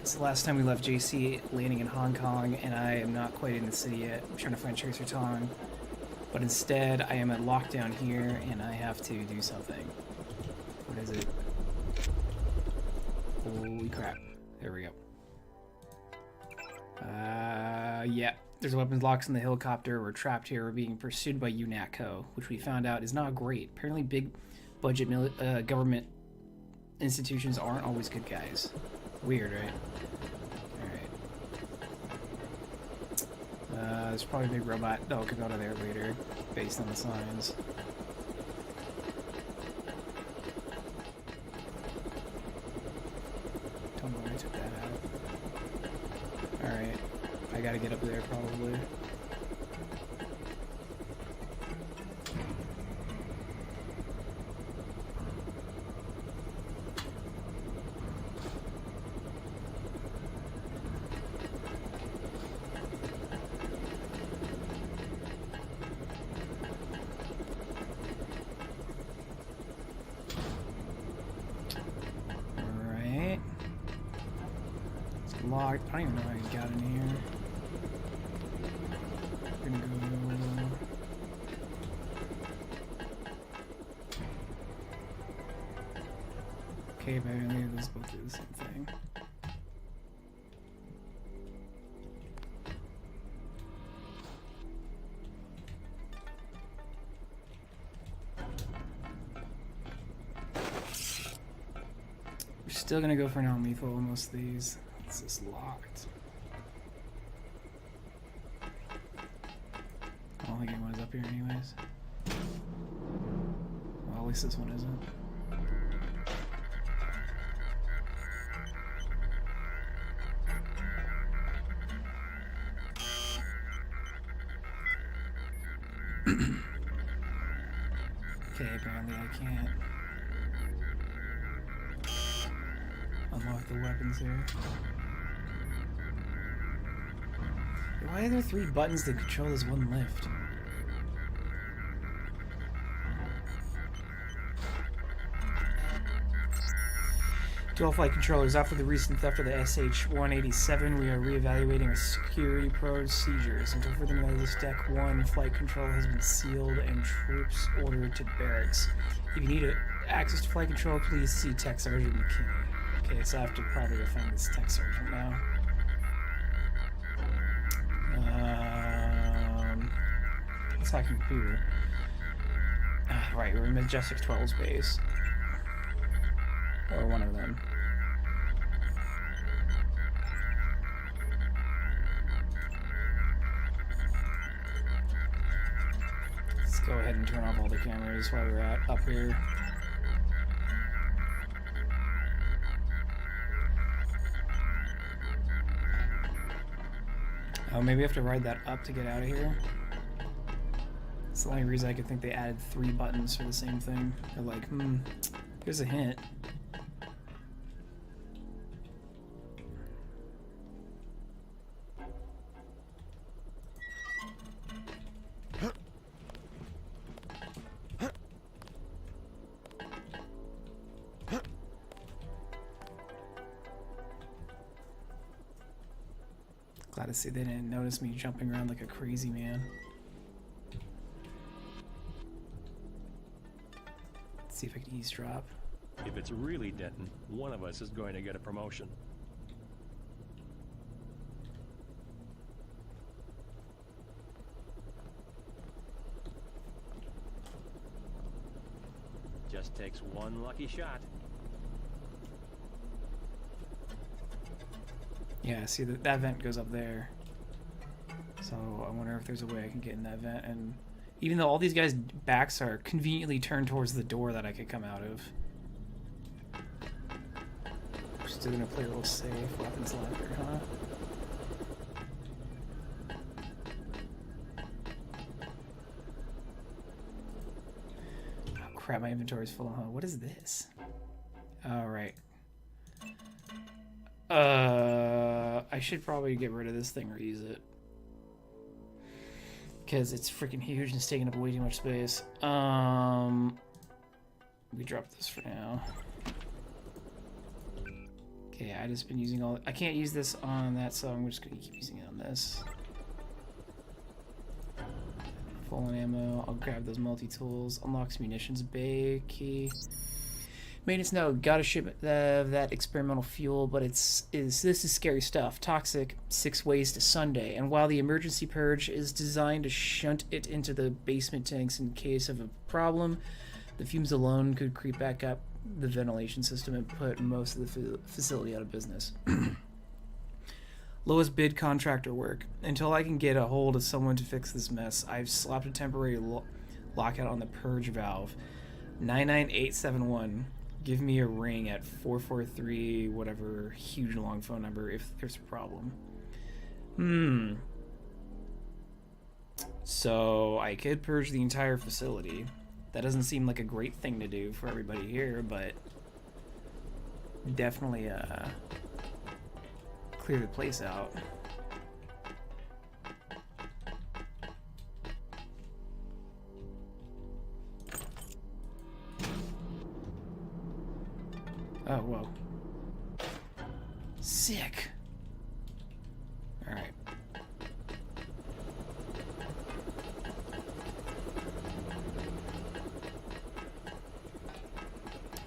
So last time we left JC landing in Hong Kong, and I am not quite in the city yet. I'm trying to find Tracer Tong. But instead, I am at lockdown here, and I have to do something. What is it? Holy crap. There we go. Yeah. There's weapons locks in the helicopter. We're trapped here. We're being pursued by UNATCO, which we found out is not great. Apparently big budget government institutions aren't always good guys. Weird, right? Alright. There's probably a big robot that could go to there later, based on the signs. Don't know why I took that out. Alright. I gotta get up there, probably. Locked. I don't even know how he got in here. We're gonna go. Okay, apparently those both do the same thing. We're still gonna go for non-lethal on most of these. This is locked. I don't think anyone's up here anyways. Well, at least this one isn't. Okay, apparently I can't unlock the weapons here. Why are there 3 buttons that control this one lift? Dual flight controllers. After the recent theft of the SH-187, we are reevaluating our security procedures. Until further notice, Deck 1 flight control has been sealed and troops ordered to barracks. If you need access to flight control, please see Tech Sergeant McKinney. Okay, so I have to probably go find this Tech Sergeant now. Let's hack a computer. Right, we're in Majestic 12's base. Or one of them. Let's go ahead and turn off all the cameras while we're up here. Oh, maybe I have to ride that up to get out of here. It's the only reason I could think they added 3 buttons for the same thing. They're like, here's a hint. Glad to see they didn't notice me jumping around like a crazy man. Let's see if I can eavesdrop. If it's really Denton, one of us is going to get a promotion. Just takes one lucky shot. Yeah, see, that vent goes up there. So I wonder if there's a way I can get in that vent. And even though all these guys' backs are conveniently turned towards the door that I could come out of. We're still gonna play a little safe. Weapons locker, huh? Oh crap, my inventory's full, huh? What is this? Alright. I should probably get rid of this thing or use it. Because it's freaking huge and it's taking up way too much space. We drop this for now. Okay, I just been using all. I can't use this on that, so I'm just gonna keep using it on this. Full on ammo. I'll grab those multi-tools. Unlocks munitions bay key. Maintenance note. Got a shipment of that experimental fuel, but this is scary stuff. Toxic. 6 ways to Sunday. And while the emergency purge is designed to shunt it into the basement tanks in case of a problem, the fumes alone could creep back up the ventilation system and put most of the facility out of business. Lowest bid contractor work. Until I can get a hold of someone to fix this mess, I've slapped a temporary lockout on the purge valve. 99871. Give me a ring at 443, whatever huge long phone number if there's a problem. So I could purge the entire facility. That doesn't seem like a great thing to do for everybody here, but definitely clear the place out. Oh, whoa. Sick. Alright.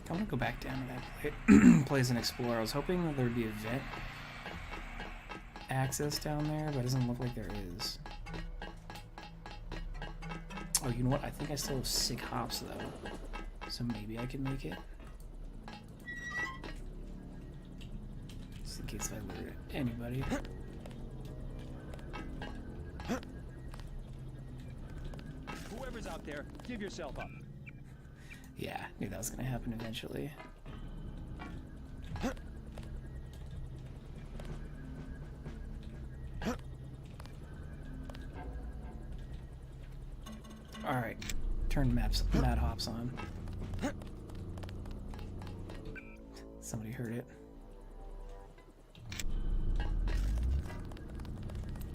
I want to go back down to that place and explore. I was hoping that there would be a vent access down there, but it doesn't look like there is. Oh, you know what? I think I still have sick hops, though. So maybe I can make it. Just in case I lure anybody. Whoever's out there, give yourself up. Yeah, knew that was gonna happen eventually. Alright, turn mad hops on. Somebody heard it.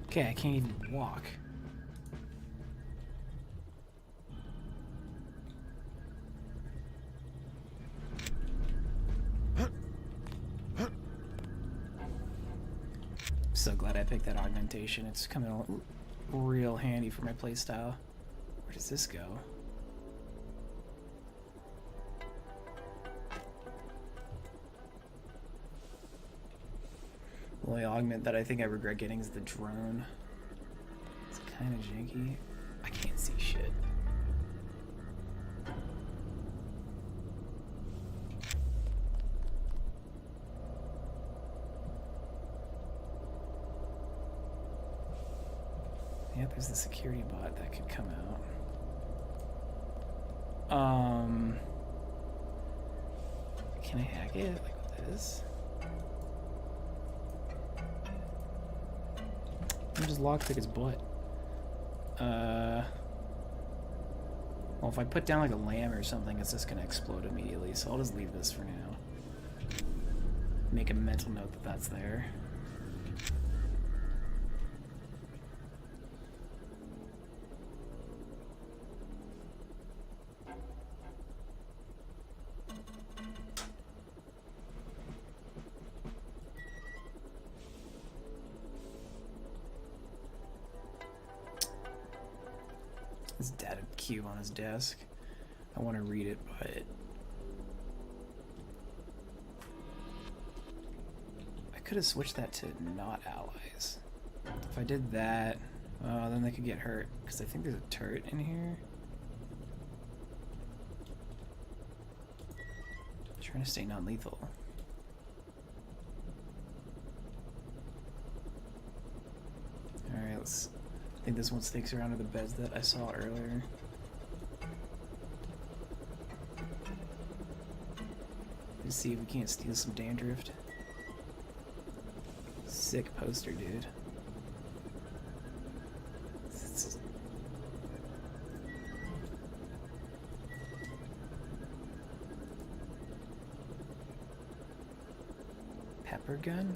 Okay, I can't even walk. So glad I picked that augmentation. It's coming out real handy for my playstyle. Where does this go? The only augment that I think I regret getting is the drone. It's kind of janky. I can't see shit. Yeah, there's the security bot that could come out. Can I hack it? Like with this? I'm just lockpick his butt. Well, if I put down like a lamb or something, it's just gonna explode immediately, so I'll just leave this for now. Make a mental note that that's there. His data cube on his desk. I want to read it, but I could have switched that to not allies. If I did that, then they could get hurt, because I think there's a turret in here. I'm trying to stay non-lethal. Alright, let's... I think this one sticks around to the beds that I saw earlier. Let's see if we can't steal some dandruff. Sick poster, dude. Pepper gun?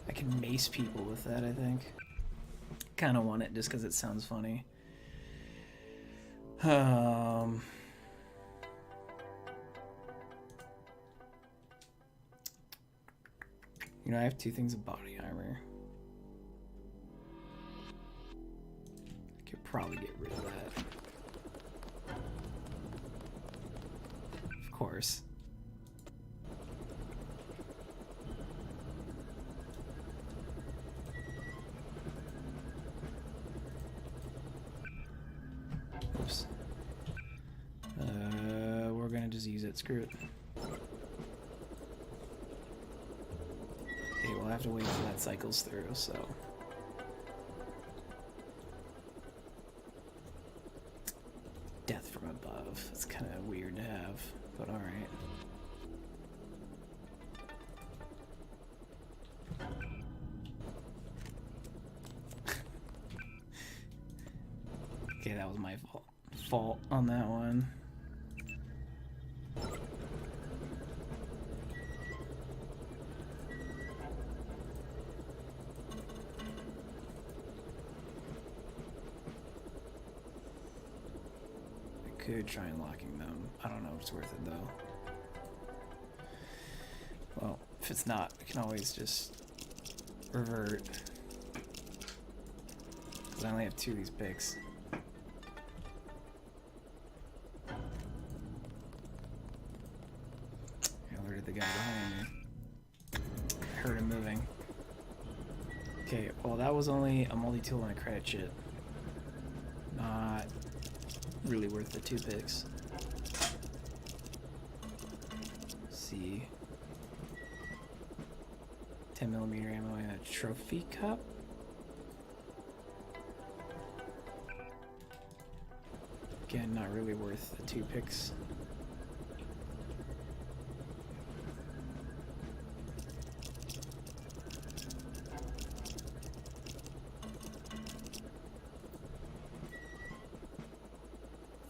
I can mace people with that, I think. Kind of want it just because it sounds funny. You know, I have 2 things of body armor. I could probably get rid of that. Of course. Oops. We're gonna just use it. Screw it. Okay, we'll have to wait till that cycles through, so. Death from above. It's kind of weird to have, but alright. Okay, that was my fault on that one. Could try unlocking them. I don't know if it's worth it though. Well, if it's not, we can always just revert. Because I only have 2 of these picks. I alerted the guy behind me. I heard him moving. Okay, well that was only a multi-tool and a credit chip. Not really worth the 2 picks. Let's see. 10mm ammo and a trophy cup. Again, not really worth the 2 picks.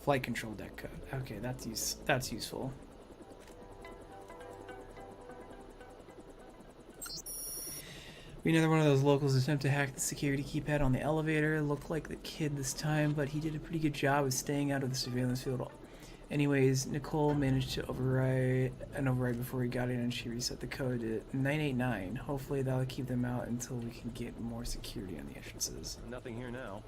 Flight control deck code. Okay, that's useful. Another one of those locals attempt to hack the security keypad on the elevator. Looked like the kid this time, but he did a pretty good job of staying out of the surveillance field. Anyways, Nicole managed to override before he got in, and she reset the code to 989. Hopefully that'll keep them out until we can get more security on the entrances. Nothing here now.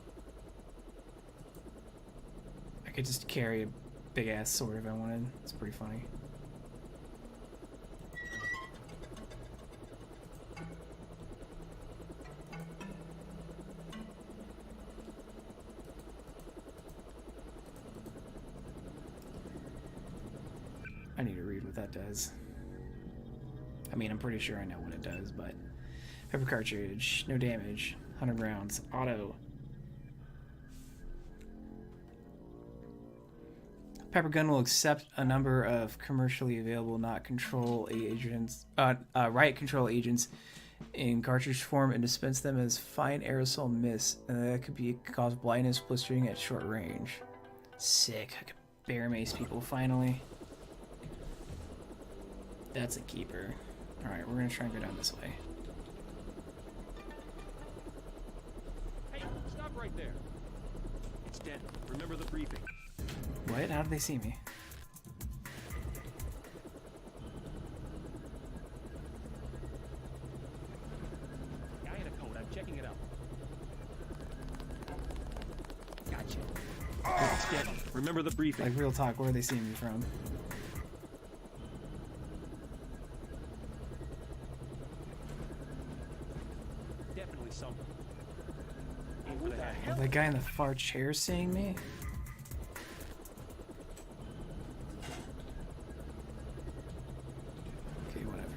I could just carry a big ass sword if I wanted. It's pretty funny. I need to read what that does. I mean, I'm pretty sure I know what it does, but... Pepper cartridge, no damage, 100 rounds, auto. Pepper gun will accept a number of commercially available riot control agents in cartridge form and dispense them as fine aerosol mist. That could cause blindness, blistering at short range. Sick. I could bear mace people finally. That's a keeper. Alright, we're gonna try and go down this way. Hey, stop right there. It's dead. Remember the briefing. What? How did they see me? Guy in a coat. I'm checking it out. Gotcha. It's dead. Remember the briefing. Like, real talk, where are they seeing me from? Definitely something. Is that guy in the far chair seeing me? Okay, whatever.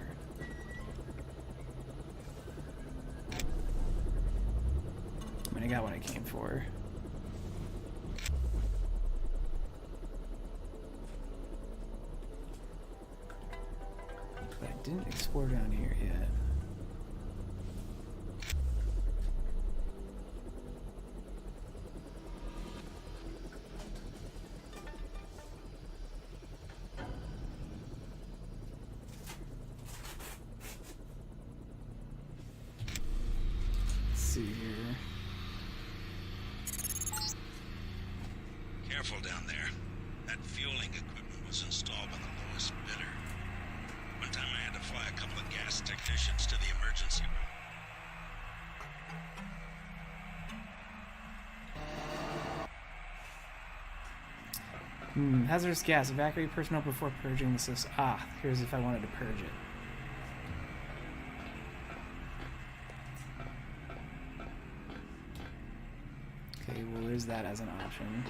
I mean, I got what I came for. But I didn't explore down here yet. See here. Careful down there. That fueling equipment was installed by the lowest bidder. One time I had to fly a couple couple of gas technicians to the emergency room. Hazardous gas. Evacuate personnel before purging the system. Ah, here's if I wanted to purge it. Okay, well, there's that as an option.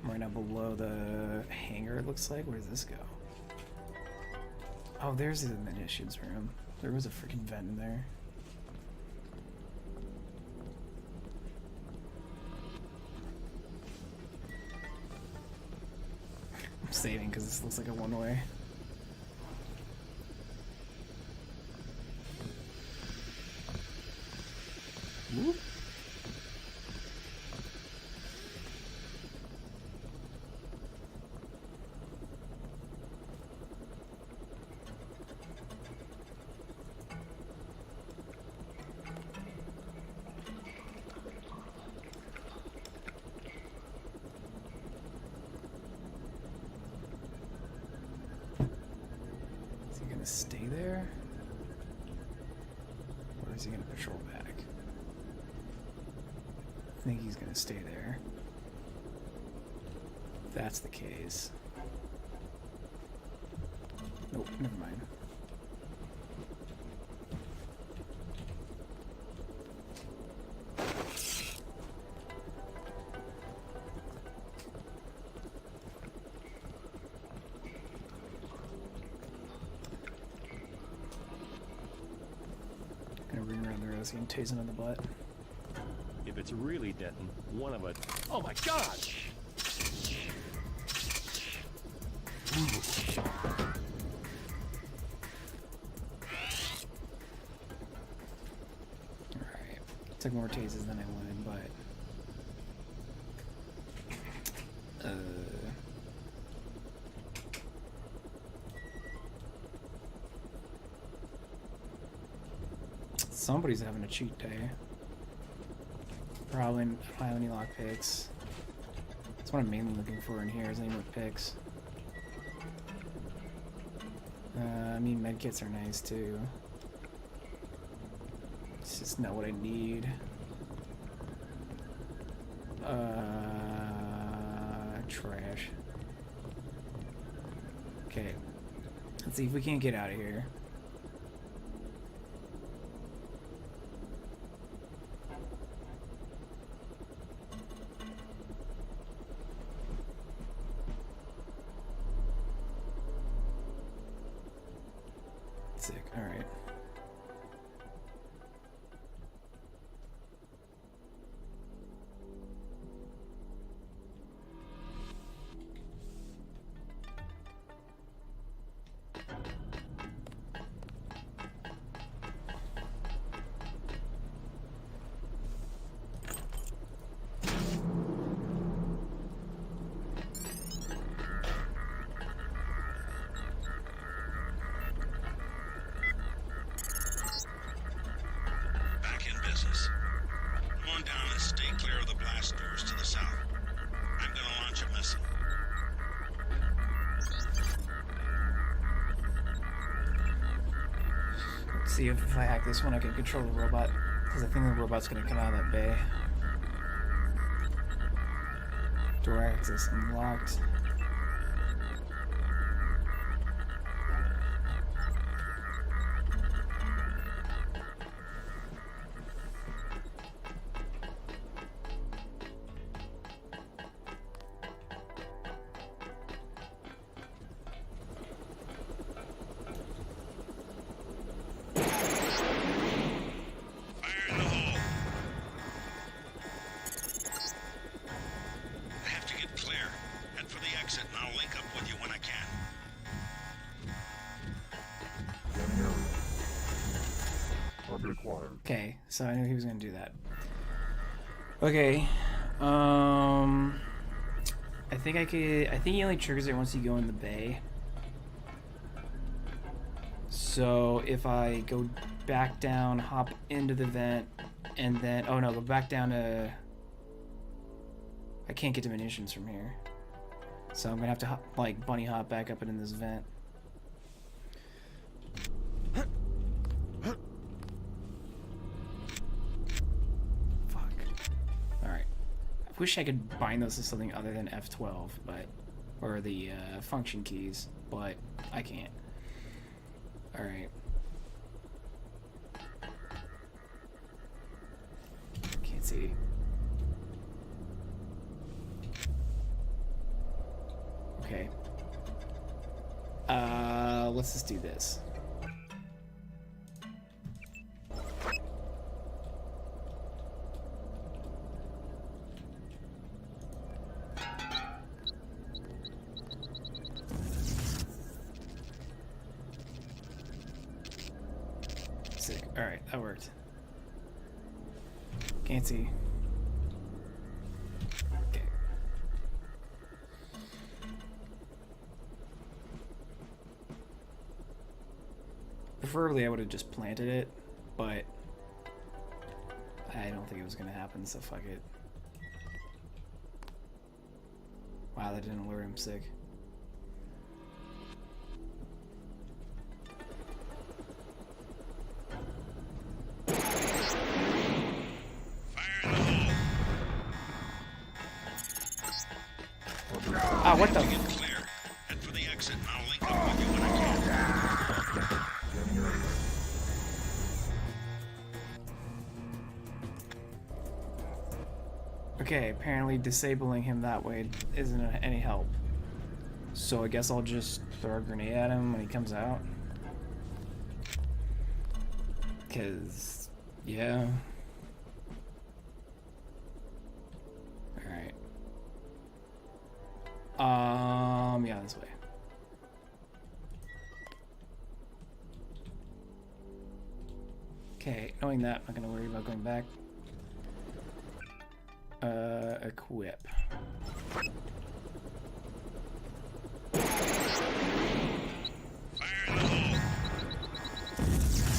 I'm right now below the hangar, it looks like. Where does this go? Oh, there's the munitions room. There was a freaking vent in there. I'm saving because this looks like a one-way. Whoop. Stay there? Or is he gonna patrol back? I think he's gonna stay there. If that's the case. Nope, never mind. Ring around the rosy and tase him in the butt. If it's really Denton, one of us. Oh my God! Alright. Took more tases than I wanted, but. Somebody's having a cheat day. Probably don't have any lockpicks. That's what I'm mainly looking for in here, is any more picks. I mean, medkits are nice too. It's just not what I need. Trash. Okay. Let's see if we can't get out of here. Sick. All right. See if I hack this one, I can control the robot, because I think the robot's gonna come out of that bay. Door access unlocked. Okay, so I knew he was gonna do that. Okay, I think he only triggers it once you go in the bay. So if I go back down, hop into the vent, And then, oh no, go back down to... I can't get to munitions from here. So I'm gonna have to, like, bunny hop back up into this vent. Fuck. Alright. I wish I could bind those to something other than F12, but... Or the, function keys, but I can't. Alright. Can't see. Okay. Let's just do this. Sick. Alright, that worked. Can't see. Okay. Preferably I would have just planted it, but I don't think it was gonna happen, so fuck it. Wow, that didn't alert him. Sick. Ah, what the? Get clear. Head for the exit, and I'll link up with you when I can. Okay, apparently disabling him that way isn't any help. So I guess I'll just throw a grenade at him when he comes out. 'Cause, yeah. Alright. Yeah, this way. Okay, knowing that, I'm not gonna worry about going back. Equip.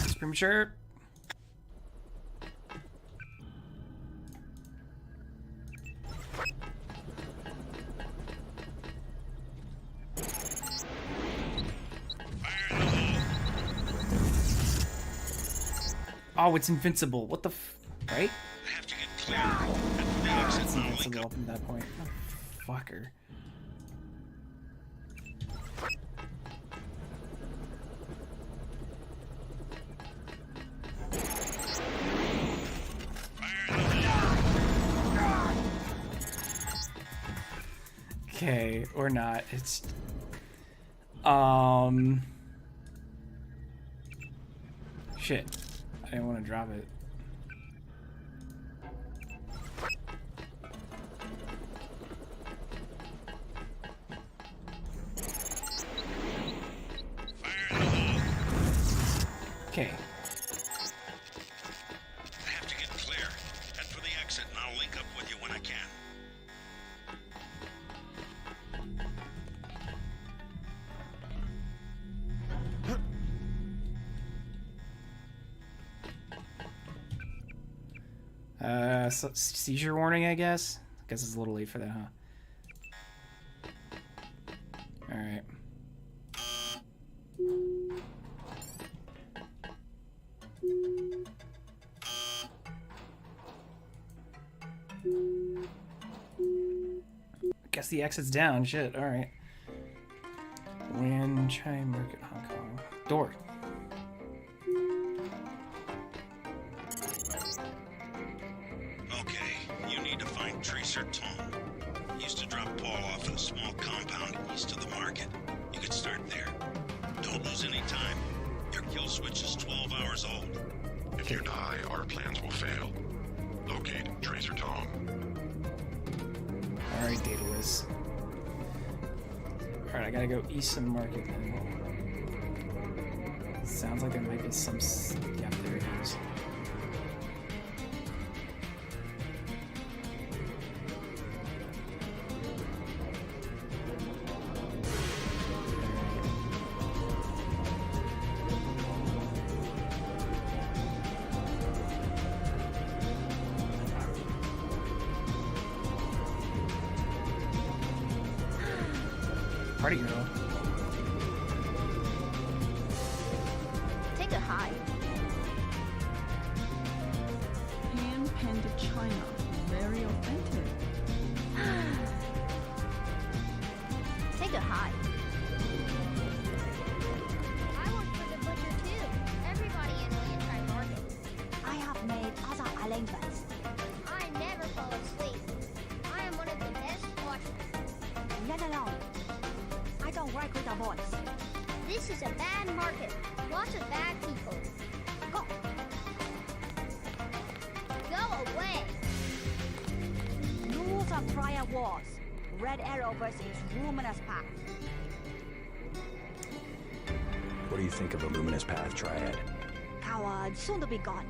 It's premature. Oh, it's invincible. What the right? I have to get clear. Head for the exit, It's and I'll link invincible up. up at that point. Oh, fucker. Okay, or not. It's shit. I didn't want to drop it. Okay. I have to get clear. Head for the exit, and I'll link up with you when I can. So seizure warning, I guess. I guess it's a little late for that, huh? All right. Guess the exit's down. Shit. All right. When China Market, Hong Kong. Door. Okay, you need to find Tracer Tom. He used to drop Paul off at a small compound east of the market. You could start there. Don't lose any time. Your kill switch is 12 hours old. If you die, our plans will fail. Locate Tracer Tom. All right, Daedalus. All right, I gotta go east of the market then. Sounds like there might be some. Yeah, there it is. party girl. Take a hike. Hand-painted China. Very authentic. Take a hike. I work for the butcher too. Everybody in Lianchai Market. I have made other arrangements. I never fall asleep. I am one of the best watchmen. Let alone. I don't work with the boys. This is a bad market. Lots of bad people. Go. Go away. Rules of prior wars. Red Arrow versus Luminous Path. What do you think of the Luminous Path Triad? Cowards, soon to be gone.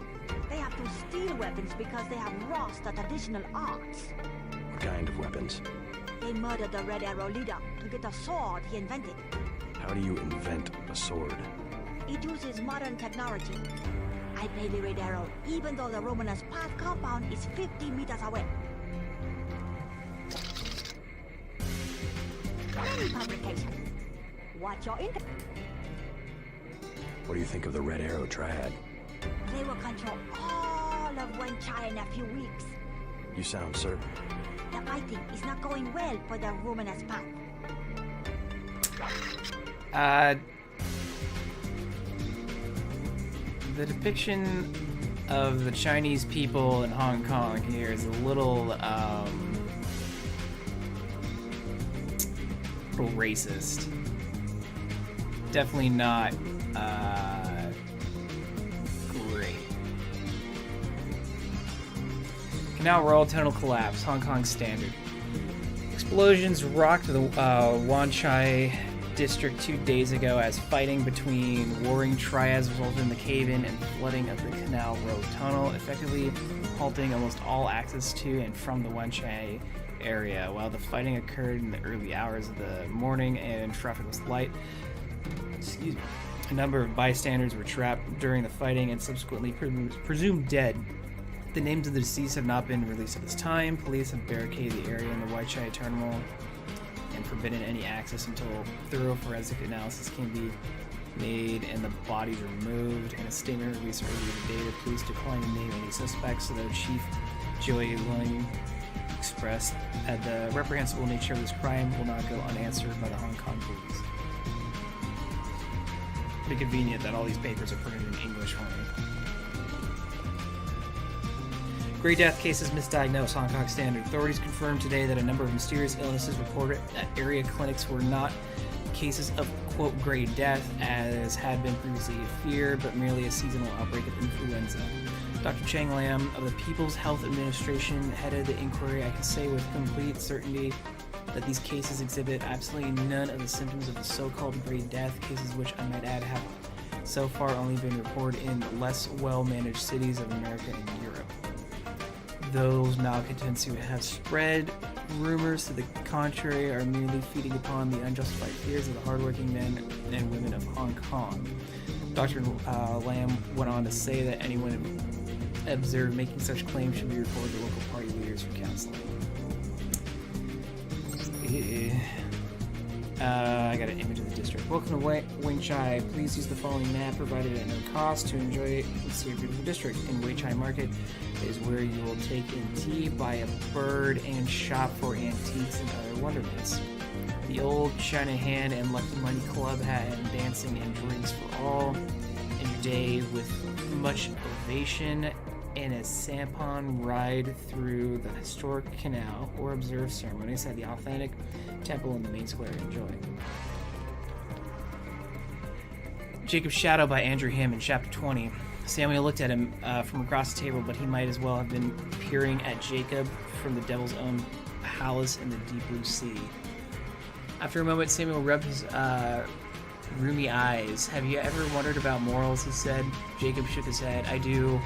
They have to steal weapons because they have lost the traditional arts. What kind of weapons? They murdered the Red Arrow leader to get a sword he invented. How do you invent a sword? It uses modern technology. I pay the Red Arrow even though the Luminous Path compound is 50 meters away. Any publication. Watch your inter. What do you think of the Red Arrow Triad? They will control all of Wenchai in a few weeks. You sound certain. The fighting is not going well for the Luminous Path. The depiction of the Chinese people in Hong Kong here is a little racist. Definitely not great. Canal Royal tunnel collapse, Hong Kong standard. Explosions rocked the Wan Chai district 2 days ago as fighting between warring triads resulted in the cave-in and flooding of the Canal Road tunnel, effectively halting almost all access to and from the Wan Chai area. While the fighting occurred in the early hours of the morning and traffic was light, a number of bystanders were trapped during the fighting and subsequently presumed dead. The names of the deceased have not been released at this time. Police have barricaded the area in the Wan Chai terminal and forbidden any access until thorough forensic analysis can be made and the bodies removed. In a statement released earlier today, the police declined to name any suspects, although Chief Joey Lung expressed that the reprehensible nature of this crime will not go unanswered by the Hong Kong police. Pretty convenient that all these papers are printed in English for me. Grey death cases misdiagnosed, Hong Kong standard. Authorities confirmed today that a number of mysterious illnesses reported at area clinics were not cases of, quote, grey death, as had been previously feared, but merely a seasonal outbreak of influenza. Dr. Chang Lam of the People's Health Administration headed the inquiry. I can say with complete certainty that these cases exhibit absolutely none of the symptoms of the so-called grey death, cases which I might add have so far only been reported in less well-managed cities of America and Europe. Those malcontents who have spread rumors to the contrary are merely feeding upon the unjustified fears of the hardworking men and women of Hong Kong. Dr. Lam went on to say that anyone observed making such claims should be reported to local party leaders for counseling. I got an image of the district. Welcome to Wing Chai. Please use the following map provided at no cost to enjoy this beautiful district. In Wing Chai Market is where you will take in tea, buy a bird, and shop for antiques and other wonderments. The old China Hand and Lucky Money Club had dancing and drinks for all. And your day with much ovation and a sampan ride through the historic canal or observe ceremonies at the authentic temple in the main square. Enjoy. Jacob's Shadow by Andrew Hammond, Chapter 20. Samuel looked at him from across the table, but he might as well have been peering at Jacob from the devil's own palace in the deep blue sea. After a moment, Samuel rubbed his rheumy eyes. Have you ever wondered about morals? He said. Jacob shook his head. I do.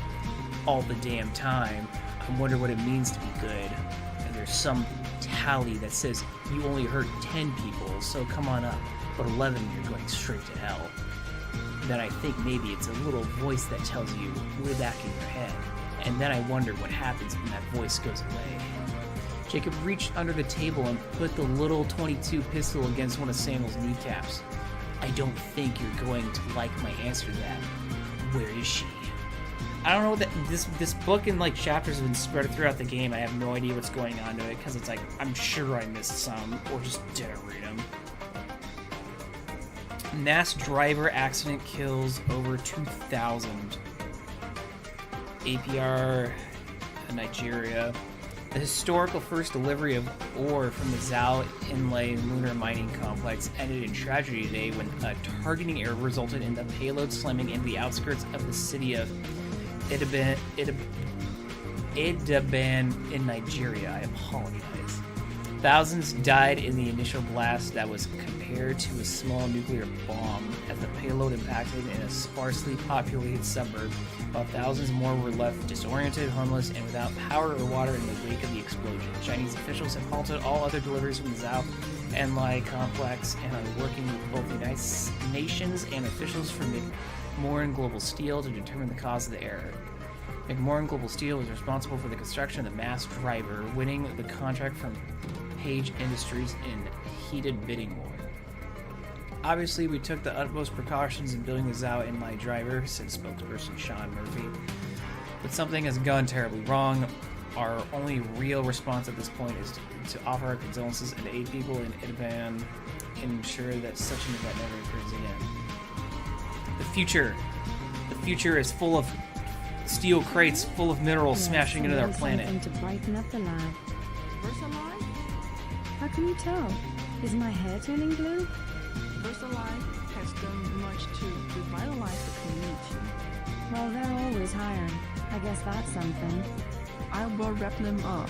All the damn time. I wonder what it means to be good. And there's some tally that says you only hurt 10 people, so come on up. But 11, you're going straight to hell. Then I think maybe it's a little voice that tells you way back in your head. And then I wonder what happens when that voice goes away. Jacob reached under the table and put the little .22 pistol against one of Samuel's kneecaps. I don't think you're going to like my answer to that. Where is she? I don't know that this book in like chapters have been spread throughout the game. I have no idea what's going on to it because it's like I'm sure I missed some or just didn't read them. Mass driver accident kills over 2,000. APR, Nigeria. The historical first delivery of ore from the Zhao Inlay lunar mining complex ended in tragedy today when a targeting error resulted in the payload slamming into the outskirts of the city of Idaban in Nigeria. I apologize. Thousands died in the initial blast that was compared to a small nuclear bomb as the payload impacted in a sparsely populated suburb, while thousands more were left disoriented, homeless, and without power or water in the wake of the explosion. Chinese officials have halted all other deliveries from the Zhao Enlai complex and are working with both the United Nations and officials from McMoran Global Steel to determine the cause of the error. McMoran Global Steel was responsible for the construction of the mass driver, winning the contract from Page Industries in heated bidding war. Obviously, we took the utmost precautions in building the Zhao Enlai driver, said spokesperson Sean Murphy. But something has gone terribly wrong. Our only real response at this point is to offer our condolences and aid people in Idaban and ensure that such an event never occurs again. The future is full of steel crates full of minerals smashing into our planet. Something to brighten up the lab. VersaLife? How can you tell? Is my hair turning blue? VersaLife has done much to revitalize the community. Well, they're always hiring. I guess that's something. I will wrap them up.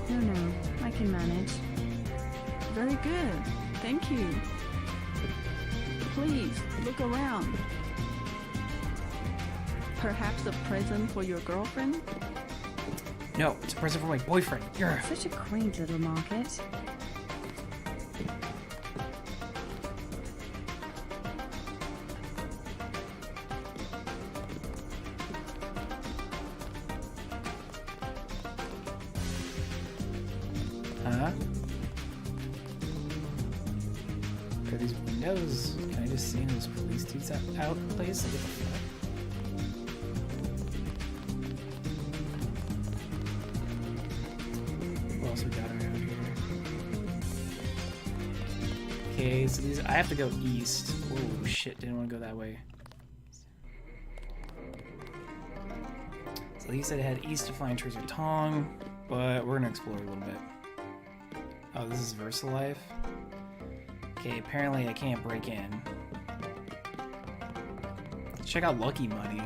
No, I can manage. Very good. Thank you. Please, look around. Perhaps a present for your girlfriend? No, it's a present for my boyfriend. You're Such a quaint little market. Huh? Are these windows? Can I just see those police dudes out in place? Like, what the fuck? What else we got around here? Okay, so these I have to go east. Oh shit, didn't want to go that way. So he said head east to find Tracer Tong, but we're gonna explore a little bit. Oh, this is VersaLife. Okay, apparently I can't break in. Let's check out Lucky Money.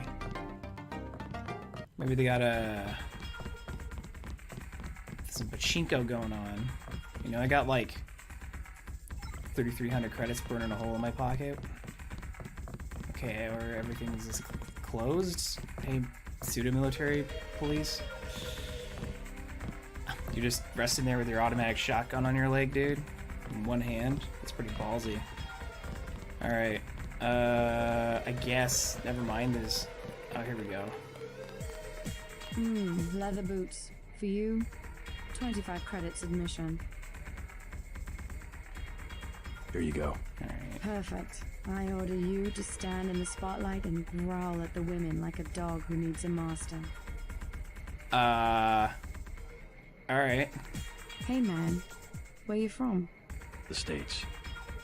Maybe they got some pachinko going on. You know, I got like 3,300 credits burning a hole in my pocket. Okay, or everything's just closed. Hey, pseudo-military police. You're just resting there with your automatic shotgun on your leg, dude. In one hand. That's pretty ballsy. Alright. I guess. Never mind this. Oh, here we go. Leather boots. For you, 25 credits admission. Here you go. Alright. Perfect. I order you to stand in the spotlight and growl at the women like a dog who needs a master. Alright. Hey man, where you from? The States.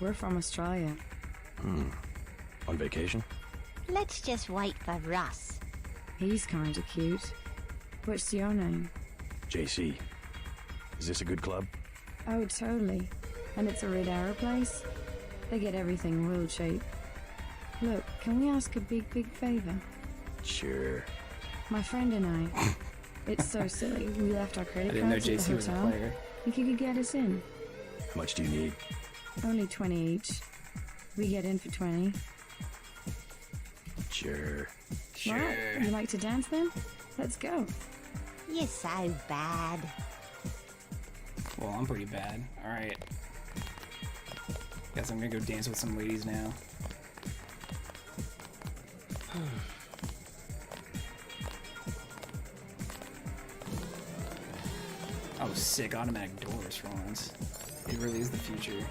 We're from Australia. On vacation? Let's just wait for Russ. He's kinda cute. What's your name? JC. Is this a good club? Oh, totally. And it's a Red Arrow place? They get everything real cheap. Look, can we ask a big favor? Sure. My friend and I... It's so silly. We left our I credit didn't know cards at the JC was a hotel. player. Think you could get us in? How much do you need? Only 20 each. We get in for 20. Sure. Sure. Right, you like to dance then? Let's go. You're so bad. Well, I'm pretty bad. Alright. Guess I'm gonna go dance with some ladies now. Oh, sick automatic doors for once. It really is the future.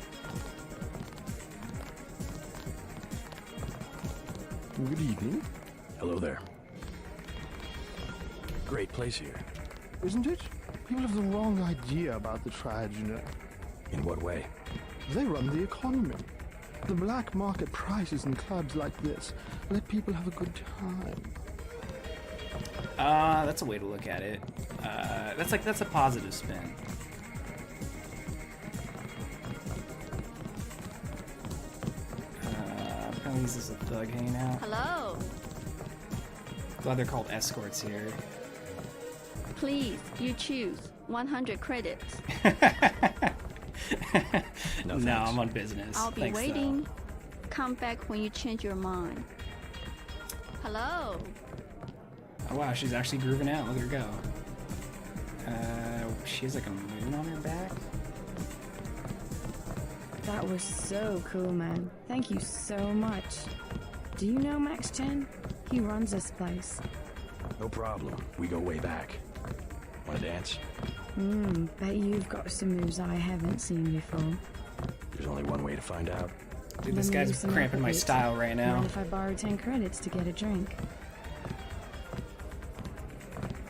Good evening. Hello there. Great place here. Isn't it? People have the wrong idea about the Triad, you know. In what way? They run the economy. The black market prices in clubs like this let people have a good time. That's a way to look at it. That's a positive spin. Apparently this is a thug hanging out. Hello. Glad they're called escorts here. Please, you choose 100 credits. No, No, thanks. I'm on business. I'll be Thanks, waiting. Come back when you change your mind. Hello. Oh wow, she's actually grooving out. Look at her go. She has like a moon on her back. That was so cool, man. Thank you so much. Do you know Max Chen? He runs this place. No problem. We go way back. Wanna dance? Bet you've got some moves I haven't seen before. There's only one way to find out. Dude, this Let me guy's loosen up cramping a my bit. style right now. Mind if I borrow 10 credits to get a drink?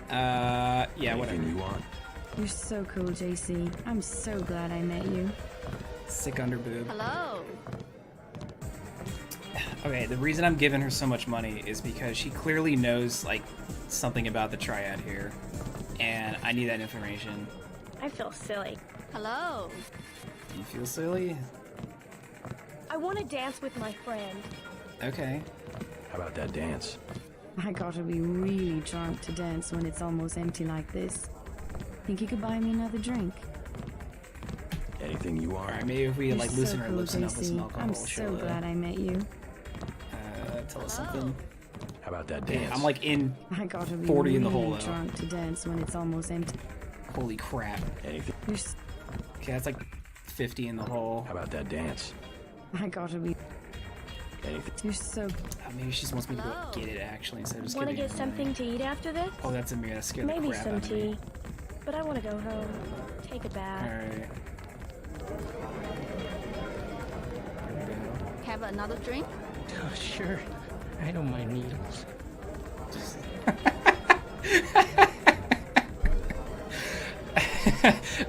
Yeah, whatever. Anything you want? You're so cool, JC. I'm so glad I met you. Sick underboob. Hello. Okay, the reason I'm giving her so much money is because she clearly knows, like, something about the Triad here. And I need that information. I feel silly. Hello. You feel silly? I want to dance with my friend. Okay. How about that dance? I gotta be really drunk to dance when it's almost empty like this. Think you could buy me another drink? Anything you want? Alright, maybe if we, You're like, so loosen her cool, lips enough with some JC. alcohol, I'm so she'll, glad I met you. tell us something. How about that Yeah, dance? I'm, like, in I gotta be 40 really in the hole, though. drunk to dance when it's almost empty. Holy crap. Anything? You're s- Okay, that's, like, 50 in the hole. How about that dance? I gotta be. Anything? You're so. Maybe she just wants me to go get it, actually, instead of just Want to giving get her money. something to eat after this? Oh, that's a mirror. That scared the Maybe crap some out of me. tea. But I want to go home. Take a bath. Alright. There we go. Have another drink? Oh, sure. I don't mind needles.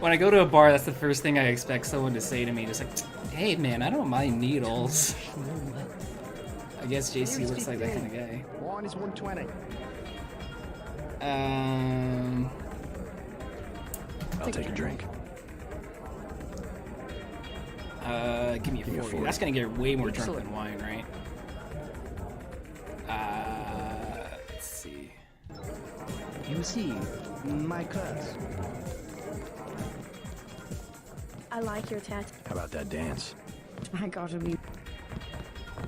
When I go to a bar, that's the first thing I expect someone to say to me. Just like, hey man, I don't mind needles. I guess JC looks like that kind of guy. Wine is 120. I'll take a drink. Give me a 40. That's gonna get way more drunk than wine, right? Let's see. You see, my class. I like your tattoo. How about that dance? I gotta be.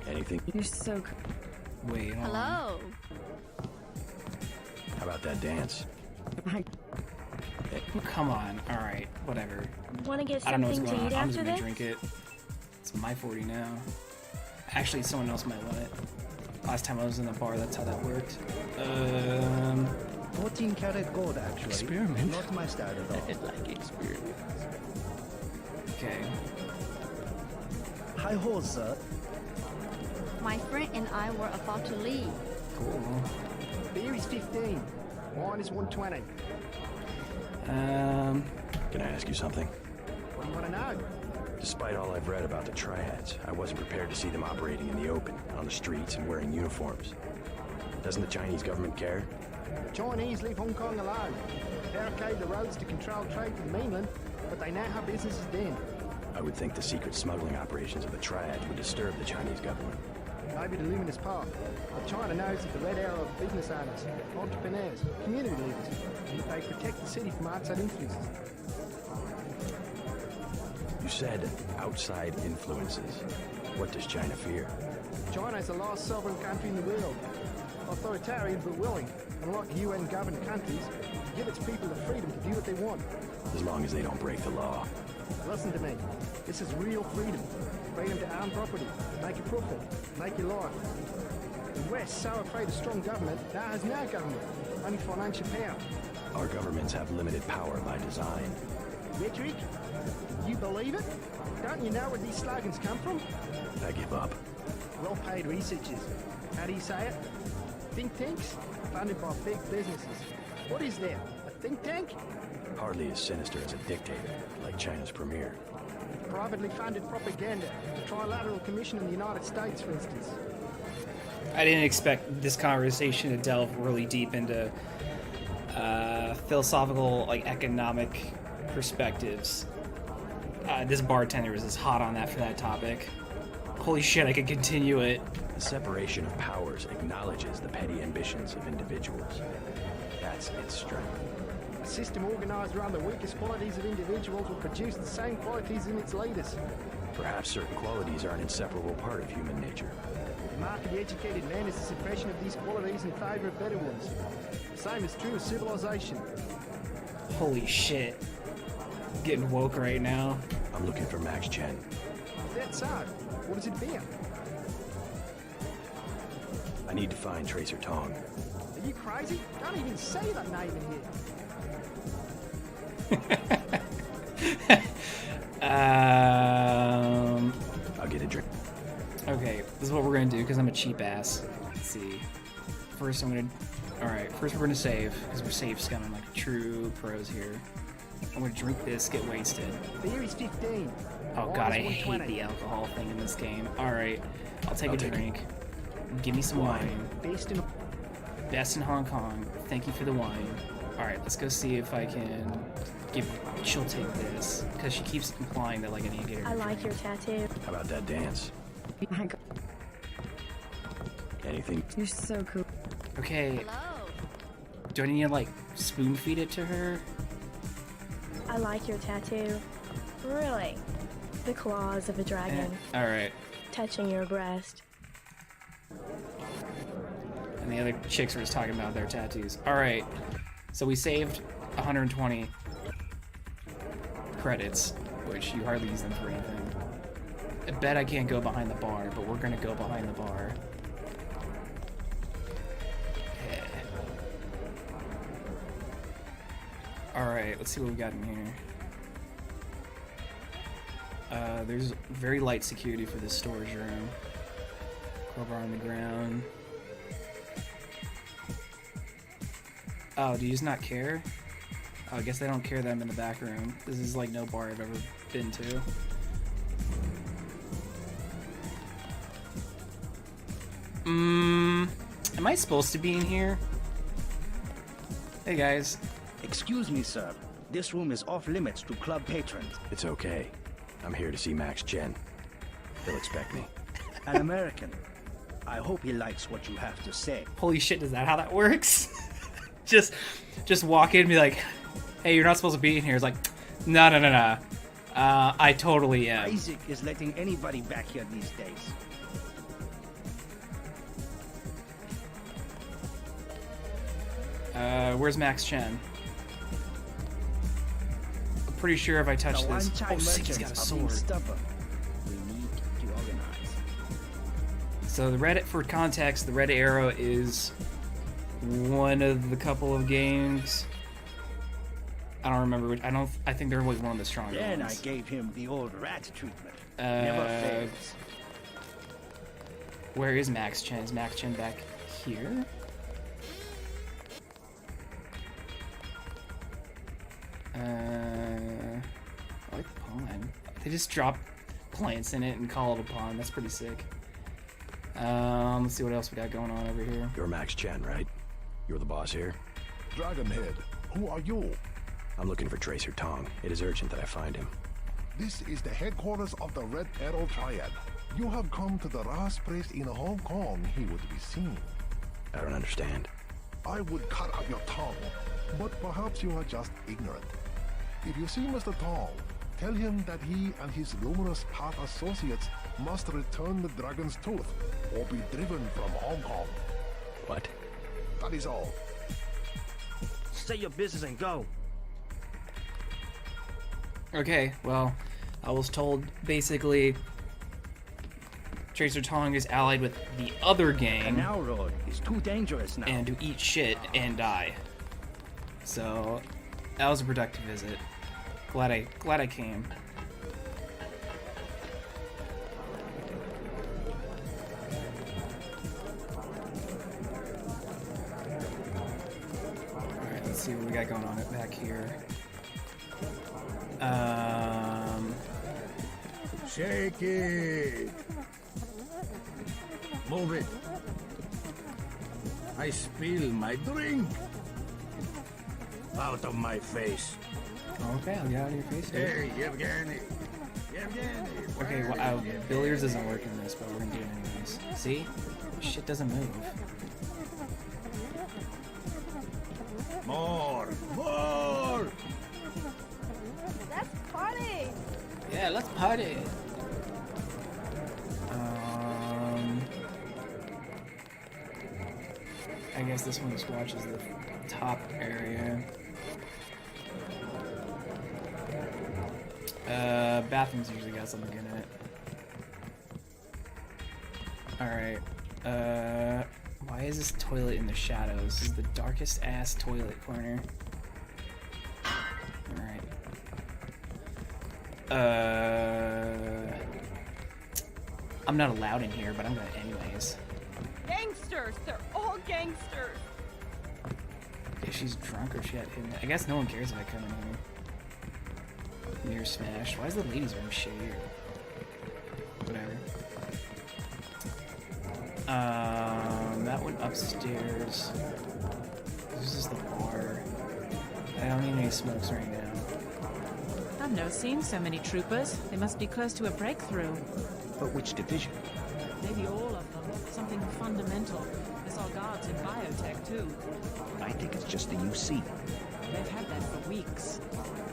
Anything? You're so. Wait, hold on. Hello. How about that dance? I. Oh, come on. Alright, whatever. Want to get I don't know what's something going to on. eat I'm just after gonna this? drink it. It's my 40 now. Actually, someone else might want it. Last time I was in the bar, that's how that worked. 14 karat gold, actually. Experiment? Not my style at all. I like experiment. Okay. Hi ho, sir. My friend and I were about to leave. Cool. Beer is 15. Wine is 120. Can I ask you something? What do you want to know? Despite all I've read about the Triads, I wasn't prepared to see them operating in the open, on the streets, and wearing uniforms. Doesn't the Chinese government care? The Chinese leave Hong Kong alone. Barricade the roads to control trade to the mainland, but they now have businesses then. I would think the secret smuggling operations of the Triads would disturb the Chinese government. Maybe the luminous path. But China knows that the red arrow of business owners, entrepreneurs, community leaders, and that they protect the city from outside influences. You said outside influences. What does China fear? China is the last sovereign country in the world. Authoritarian but willing, unlike UN-governed countries, to give its people the freedom to do what they want. As long as they don't break the law. Listen to me. This is real freedom. Freedom to own property, make a profit, make your life. The West, so afraid of strong government, now has no government, only financial power. Our governments have limited power by design. Rhetoric? You believe it? Don't you know where these slogans come from? I give up. Well-paid researchers. How do you say it? Think tanks? Funded by big businesses. What is that? A think tank? Hardly as sinister as a dictator, like China's premier. Privately funded propaganda. The Trilateral Commission in the United States, for instance. I didn't expect this conversation to delve really deep into philosophical, like, economic perspectives. This bartender was just hot on that for that topic. Holy shit, I could continue it. The separation of powers acknowledges the petty ambitions of individuals. That's its strength. A system organized around the weakest qualities of individuals will produce the same qualities in its leaders. Perhaps certain qualities are an inseparable part of human nature. The mark of the educated man is the suppression of these qualities in favor of better ones. The same is true of civilization. Holy shit. Getting woke right now. I'm looking for Max Chen. That's so. What is it about? I need to find Tracer Tong. Are you crazy? Don't even say that name in here. I'll get a drink. Okay, this is what we're gonna do because I'm a cheap ass. Let's see. First, I'm gonna. Alright, first we're gonna save because we're save scumming like true pros here. I'm gonna drink this, get wasted. Beer is 15. Oh god, I hate the alcohol thing in this game. Alright, I'll take a drink. Give me some wine. Best in Hong Kong. Thank you for the wine. Alright, let's go see if I can she'll take this. Because she keeps implying that like I need to get her. I like your tattoo. How about that dance? Anything? You're so cool. Okay. Hello. Do I need to like spoon feed it to her? I like your tattoo. Really? The claws of a dragon. Alright. Touching your breast. And the other chicks were just talking about their tattoos. Alright. So we saved 120 credits, which you hardly use them for anything. I bet I can't go behind the bar, but we're gonna go behind the bar. Yeah. Alright, let's see what we got in here. There's very light security for this storage room. Crowbar on the ground. Oh, do you just not care? Oh, I guess they don't care that I'm in the back room. This is like no bar I've ever been to. Am I supposed to be in here? Hey guys. Excuse me, sir. This room is off limits to club patrons. It's okay. I'm here to see Max Chen. He'll expect me. An American. I hope he likes what you have to say. Holy shit, is that how that works? just walk in and be like, hey, you're not supposed to be in here. It's like, no. I totally am. Isaac is letting anybody back here these days. Where's Max Chen? I'm pretty sure if I touch this... Oh, sick, he's got a sword. We need to organize. So the red, for context, the red arrow is one of the couple of games. I don't remember which. I think they're like one of the stronger Then ones. I gave him the old rat treatment. Never fails. Where is Max Chen? Is Max Chen back here? I like the pond. They just drop plants in it and call it a pond. That's pretty sick. Let's see what else we got going on over here. You're Max Chen, right? You're the boss here? Dragonhead, who are you? I'm looking for Tracer Tong. It is urgent that I find him. This is the headquarters of the Red Arrow Triad. You have come to the last place in Hong Kong he would be seen. I don't understand. I would cut out your tongue, but perhaps you are just ignorant. If you see Mr. Tong, tell him that he and his luminous path associates must return the dragon's tooth or be driven from Hong Kong. What? That is all. Say your business and go. Okay, well, I was told basically Tracer Tong is allied with the other gang. Canal Road is too dangerous now. And to eat shit and die. So that was a productive visit. Glad I came. Alright, let's see what we got going on back here. Shake it. Move it. I spill my drink. Out of my face. Okay, I'll get out of your face. Hey, Yevgeny. Yevgeny. Okay, well, billiards isn't working this, but we're gonna do it anyways. See? Shit doesn't move. More. Let's party. Yeah, let's party. I guess this one just watches the top area. Bathrooms usually got something in it. Alright. Why is this toilet in the shadows? This is the darkest ass toilet corner. Alright. I'm not allowed in here, but I'm gonna anyways. Gangsters! They're all gangsters! If she's drunk or she had hidden. I guess no one cares if I come in here. Mirror smashed. Why is the ladies' room shitty? Whatever. That one upstairs. This is the bar. I don't need any smokes right now. I've never seen so many troopers. They must be close to a breakthrough. But which division? Maybe all of them. Something fundamental. I saw guards in biotech, too. I think it's just the UC. They've had that for weeks.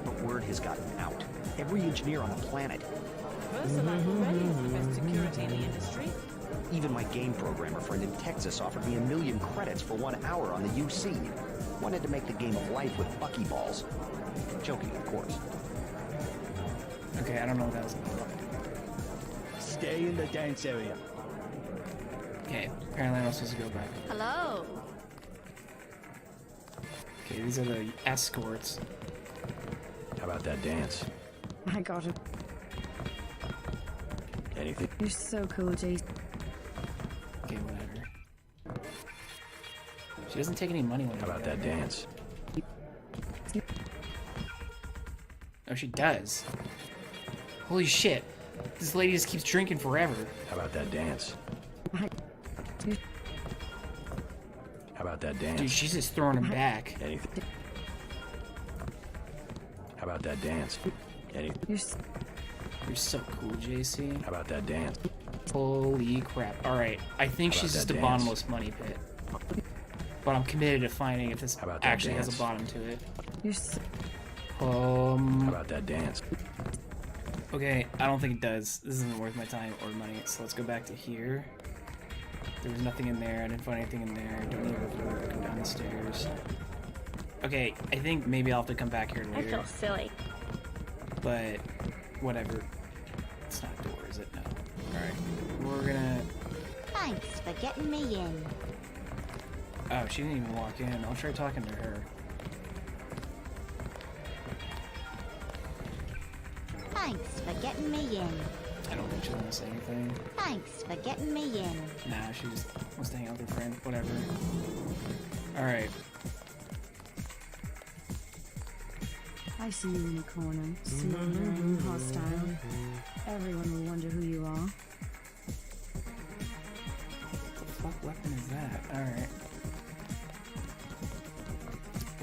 But word has gotten out. Every engineer on the planet. VersaLife already is the best security in the industry. Even my game programmer friend in Texas offered me 1 million credits for 1 hour on the UC. Wanted to make the game of life with buckyballs. Joking, of course. Okay, I don't know what that was about. Stay in the dance area. Okay, apparently I'm not supposed to go back. Hello. Okay, these are the escorts. How about that dance? I got it. Anything? You're so cool, Jason. Okay, whatever. She doesn't take any money when How about that dance? Oh, she does. Holy shit. This lady just keeps drinking forever. How about that dance? How about that dance? Dude, she's just throwing him back. Anything? How about that dance? Anything? You're so cool, JC. How about that dance? Holy crap. Alright, I think How she's about just that a dance? bottomless money pit. But I'm committed to finding if this How about that actually has dance? a bottom to it. You're so... How about that dance? Okay, I don't think it does. This isn't worth my time or money, so let's go back to here. There was nothing in there. I didn't find anything in there. Don't need to go down the stairs. Okay, I think maybe I'll have to come back here I later. feel silly. But whatever. It's not a door, is it? No. Alright. We're gonna... Thanks for getting me in. Oh, she didn't even walk in. I'll try talking to her. Thanks for getting me in. I don't think she's gonna say anything. Thanks for getting me in. Nah, she just wants to hang out with her friend. Whatever. Alright. I see you in the corner, smoldering, hostile. Everyone will wonder who you are. What the fuck weapon is that? Alright.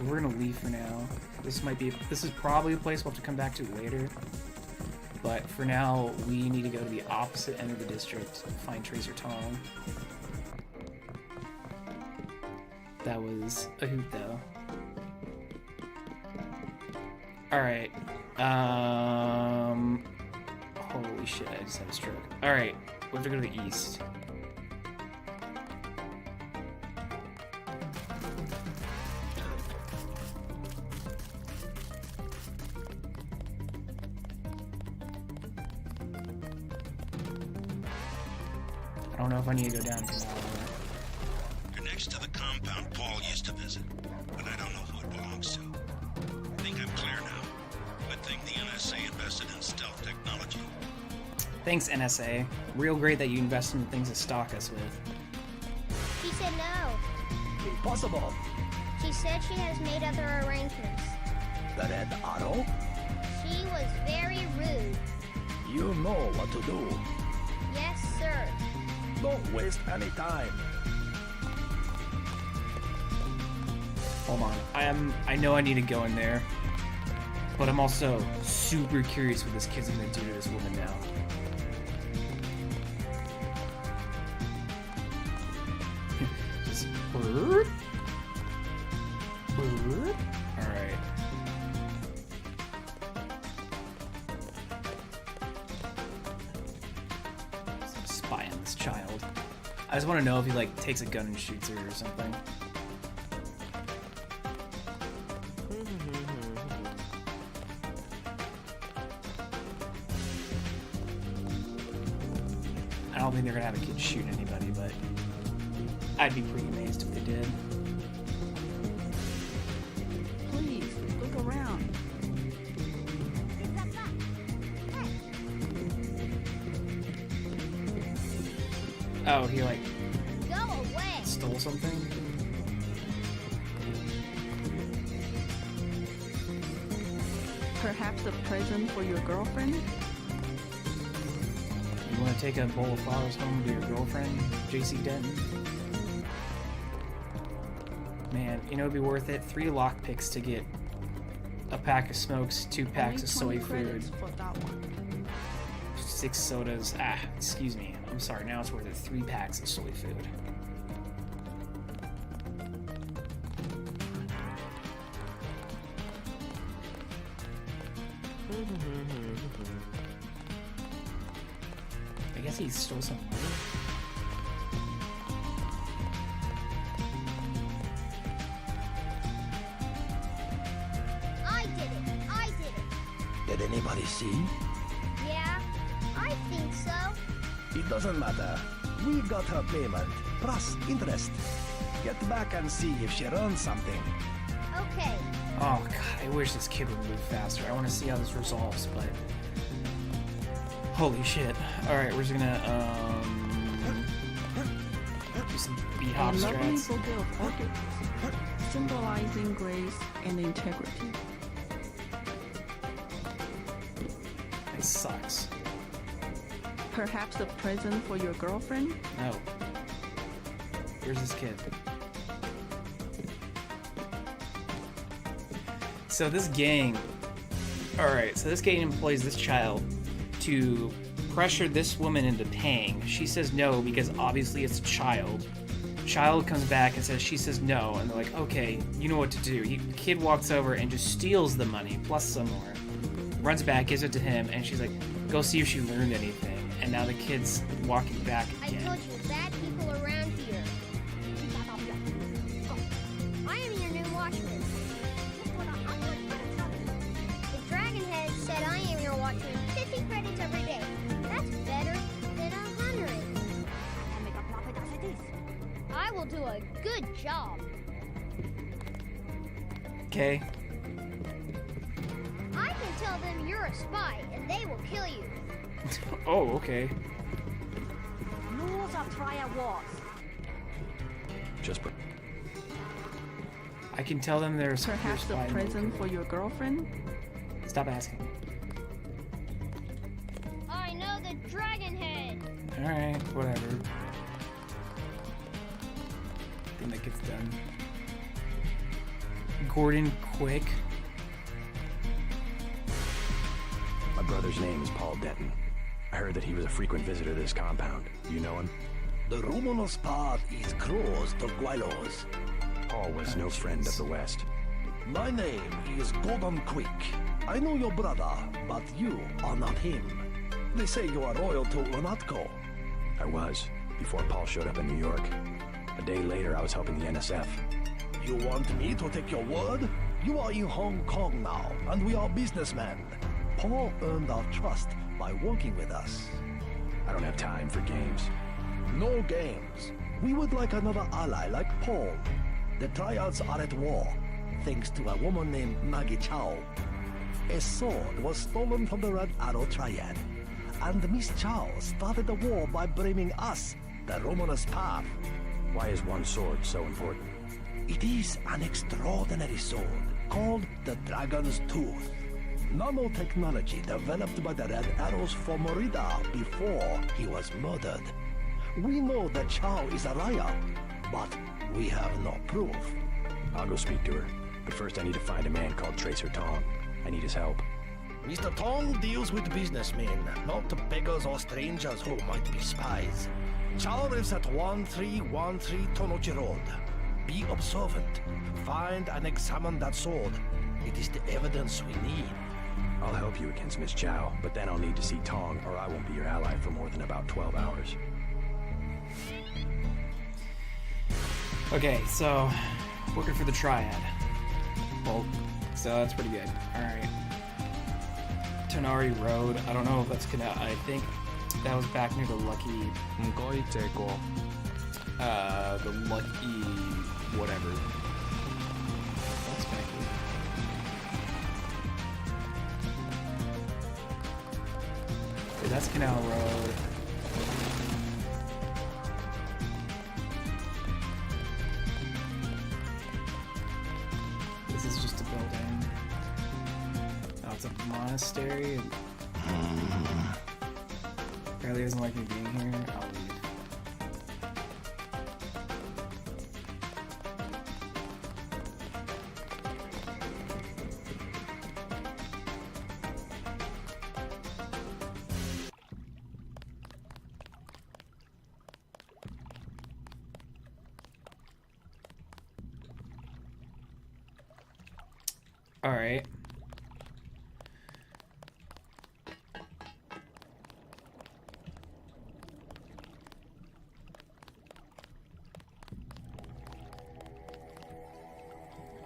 We're gonna leave for now. This is probably a place we'll have to come back to later. But for now, we need to go to the opposite end of the district and find Tracer Tom. That was a hoot, though. Alright. Holy shit, I just had a stroke. Alright, we have to go to the east. I don't know if I need to go down to the You're next to the compound Paul used to visit, but I don't know who it belongs to. Thanks, NSA. Real great that you invest in the things to stalk us with. She said no. Impossible. She said she has made other arrangements. The Red Arrow? She was very rude. You know what to do. Yes, sir. Don't waste any time. Hold on. I know I need to go in there, but I'm also super curious what this kid's gonna do to this woman now. Just bird. Bird. All right. Spy on this child. I just want to know if he like takes a gun and shoots her or something. I don't think they're gonna have a kid shoot anybody, but I'd be pretty amazed if they did. Please, look around. Oh, he like Go away. stole something? Perhaps a present for your girlfriend? You want to take a bowl of flowers home to your girlfriend, JC Denton? Man, you know it'd be worth it. 3 lockpicks to get a pack of smokes, 2 packs of soy food, 6 sodas. Excuse me. I'm sorry. Now it's worth it. 3 packs of soy food. I guess he stole some money. I did it. I did it. Did anybody see? Yeah, I think so. It doesn't matter. We got her payment, plus interest. Get back and see if she runs something. Okay. Oh god, I wish this kid would move faster. I want to see how this resolves, but holy shit. Alright, we're just gonna do some beat A hop lovely strats. bouquet of orchids, symbolizing grace and integrity. It sucks. Perhaps a present for your girlfriend? No. Where's this kid? So this gang, alright, so this gang employs this child to pressure this woman into paying. She says no because obviously it's a child. Child comes back and says she says no, and they're like, okay, you know what to do. The kid walks over and just steals the money, plus some more. Runs back, gives it to him, and she's like, go see if she learned anything. And now the kid's walking back I again. told you, bad people around here. I am your new watchman. The Dragonhead said I am your watchman 50 credits every day. That's better than 100. I will do a good job. Okay. I can tell them you're a spy and they will kill you. Oh, okay. Rules of Triad Wars. Just I can tell them there's Perhaps a present for your girlfriend? Stop asking. I know the Dragonhead. Alright, whatever. I think that gets done. Gordon Quick. My brother's name is Paul Denton. I heard that he was a frequent visitor to this compound. You know him? The Romanos path is close to Guilos. Paul was no friend of the West. My name is Gordon Quick. I know your brother, but you are not him. They say you are loyal to Unatco. I was, before Paul showed up in New York. A day later, I was helping the NSF. You want me to take your word? You are in Hong Kong now, and we are businessmen. Paul earned our trust by working with us. I don't have time for games. No games. We would like another ally like Paul. The Triads are at war, thanks to a woman named Maggie Chow. A sword was stolen from the Red Arrow Triad. and Miss Chow started the war by blaming us, the Romanus path. Why is one sword so important? It is an extraordinary sword called the Dragon's Tooth. Nanotechnology developed by the Red Arrows for Morida before he was murdered. We know that Chow is a liar, but we have no proof. I'll go speak to her. But first I need to find a man called Tracer Tong. I need his help. Mr. Tong deals with businessmen, not beggars or strangers who might be spies. Chow lives at 1313 Tonochi Road. Be observant. Find and examine that sword. It is the evidence we need. I'll help you against Miss Chow, but then I'll need to see Tong, or I won't be your ally for more than about 12 hours. Okay, so working for the Triad. Well, so that's pretty good. Alright. Tonari Road. I don't know if that's gonna. I think that was back near the Lucky. The Lucky. Whatever. What's back here? Okay, that's Canal Road. This is just a building. Oh, it's a monastery. Apparently doesn't like me being here. I'll leave. All right.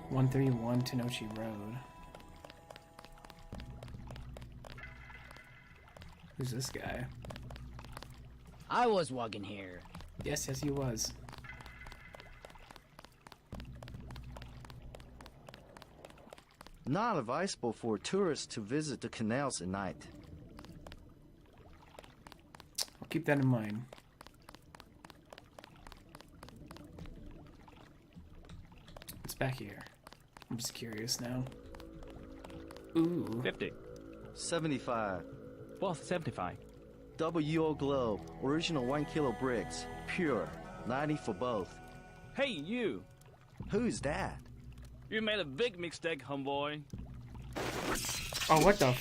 (131) Tenochi Road. Who's this guy? I was walking here. Yes, he was. Not advisable for tourists to visit the canals at night. I'll keep that in mind. What's back here? I'm just curious now. Ooh. 50. 75. Both 75. WO globe, original 1 kilo bricks, pure, 90 for both. Hey, you! Who's that? You made a big mistake, homeboy. Oh, what the?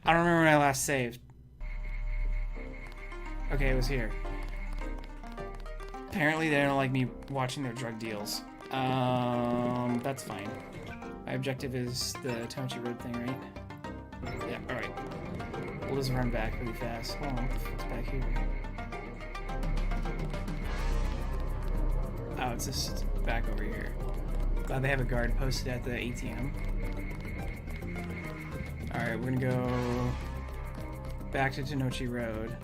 I don't remember when I last saved. Okay, it was here. Apparently they don't like me watching their drug deals. That's fine. My objective is the Tenochi Road thing, right? Yeah, alright. We'll just run back really fast. Hold on, what the fuck's back here? Oh, it's just back over here. Glad they have a guard posted at the ATM. Alright, we're gonna go back to Tenochi Road.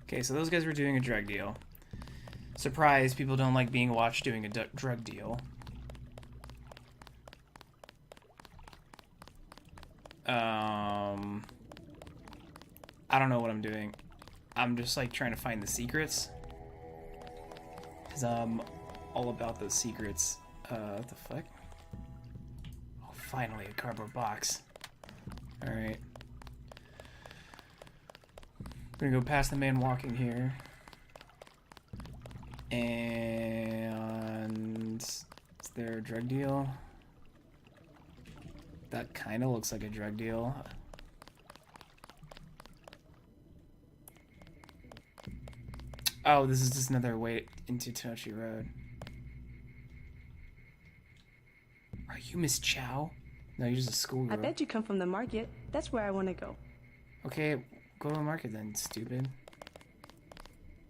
Okay, so those guys were doing a drug deal. Surprise, people don't like being watched doing a drug deal. I don't know what I'm doing. I'm just like trying to find the secrets. Because I'm all about those secrets. What the fuck? Oh, finally, a cardboard box. Alright. We're gonna go past the man walking here. And is there a drug deal? That kind of looks like a drug deal. Oh, this is just another way into Tenochi Road. Are you Miss Chow? No, you're just a schoolgirl. I bet you come from the market. That's where I want to go. Okay, go to the market then, stupid.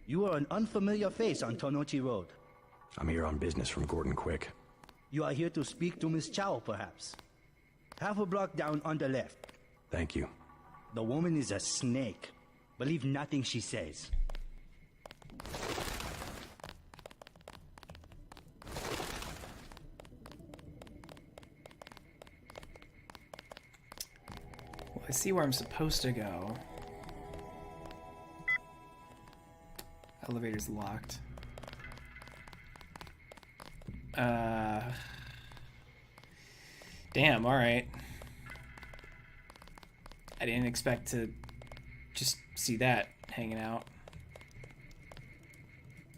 You are an unfamiliar face on Tonochi Road. I'm here on business from Gordon Quick. You are here to speak to Miss Chow, perhaps. Half a block down on the left. Thank you. The woman is a snake. Believe nothing she says. Well, I see where I'm supposed to go. Elevator's locked. Damn, alright. I didn't expect to just see that hanging out.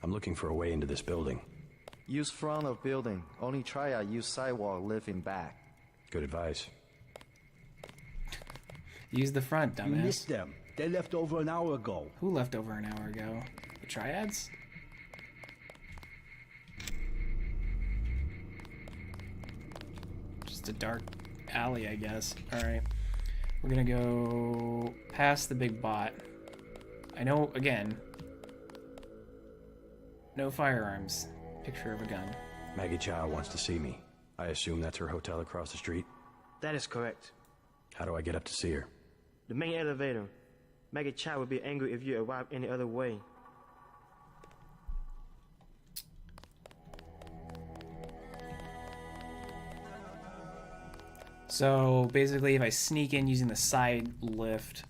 I'm looking for a way into this building. Use front of building. Only triad use sidewalk living back. Good advice. Use the front, You dumbass. missed them. They left over an hour ago. Who left over an hour ago? The triads? Just a dark alley, I guess. Alright. We're gonna go past the big bot. I know, again, no firearms. Picture of a gun. Maggie Chow wants to see me. I assume that's her hotel across the street? That is correct. How do I get up to see her? The main elevator. Maggie Chow would be angry if you arrive any other way. So basically, if I sneak in using the side lift,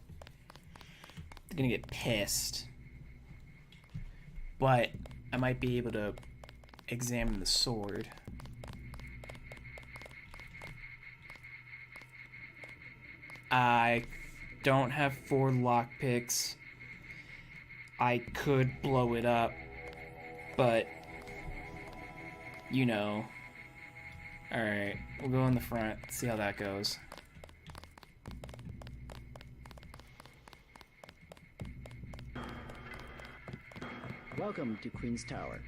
they're gonna get pissed. But I might be able to examine the sword. I don't have 4 lockpicks. I could blow it up, but you know. Alright, we'll go in the front, see how that goes. Welcome to Queen's Tower.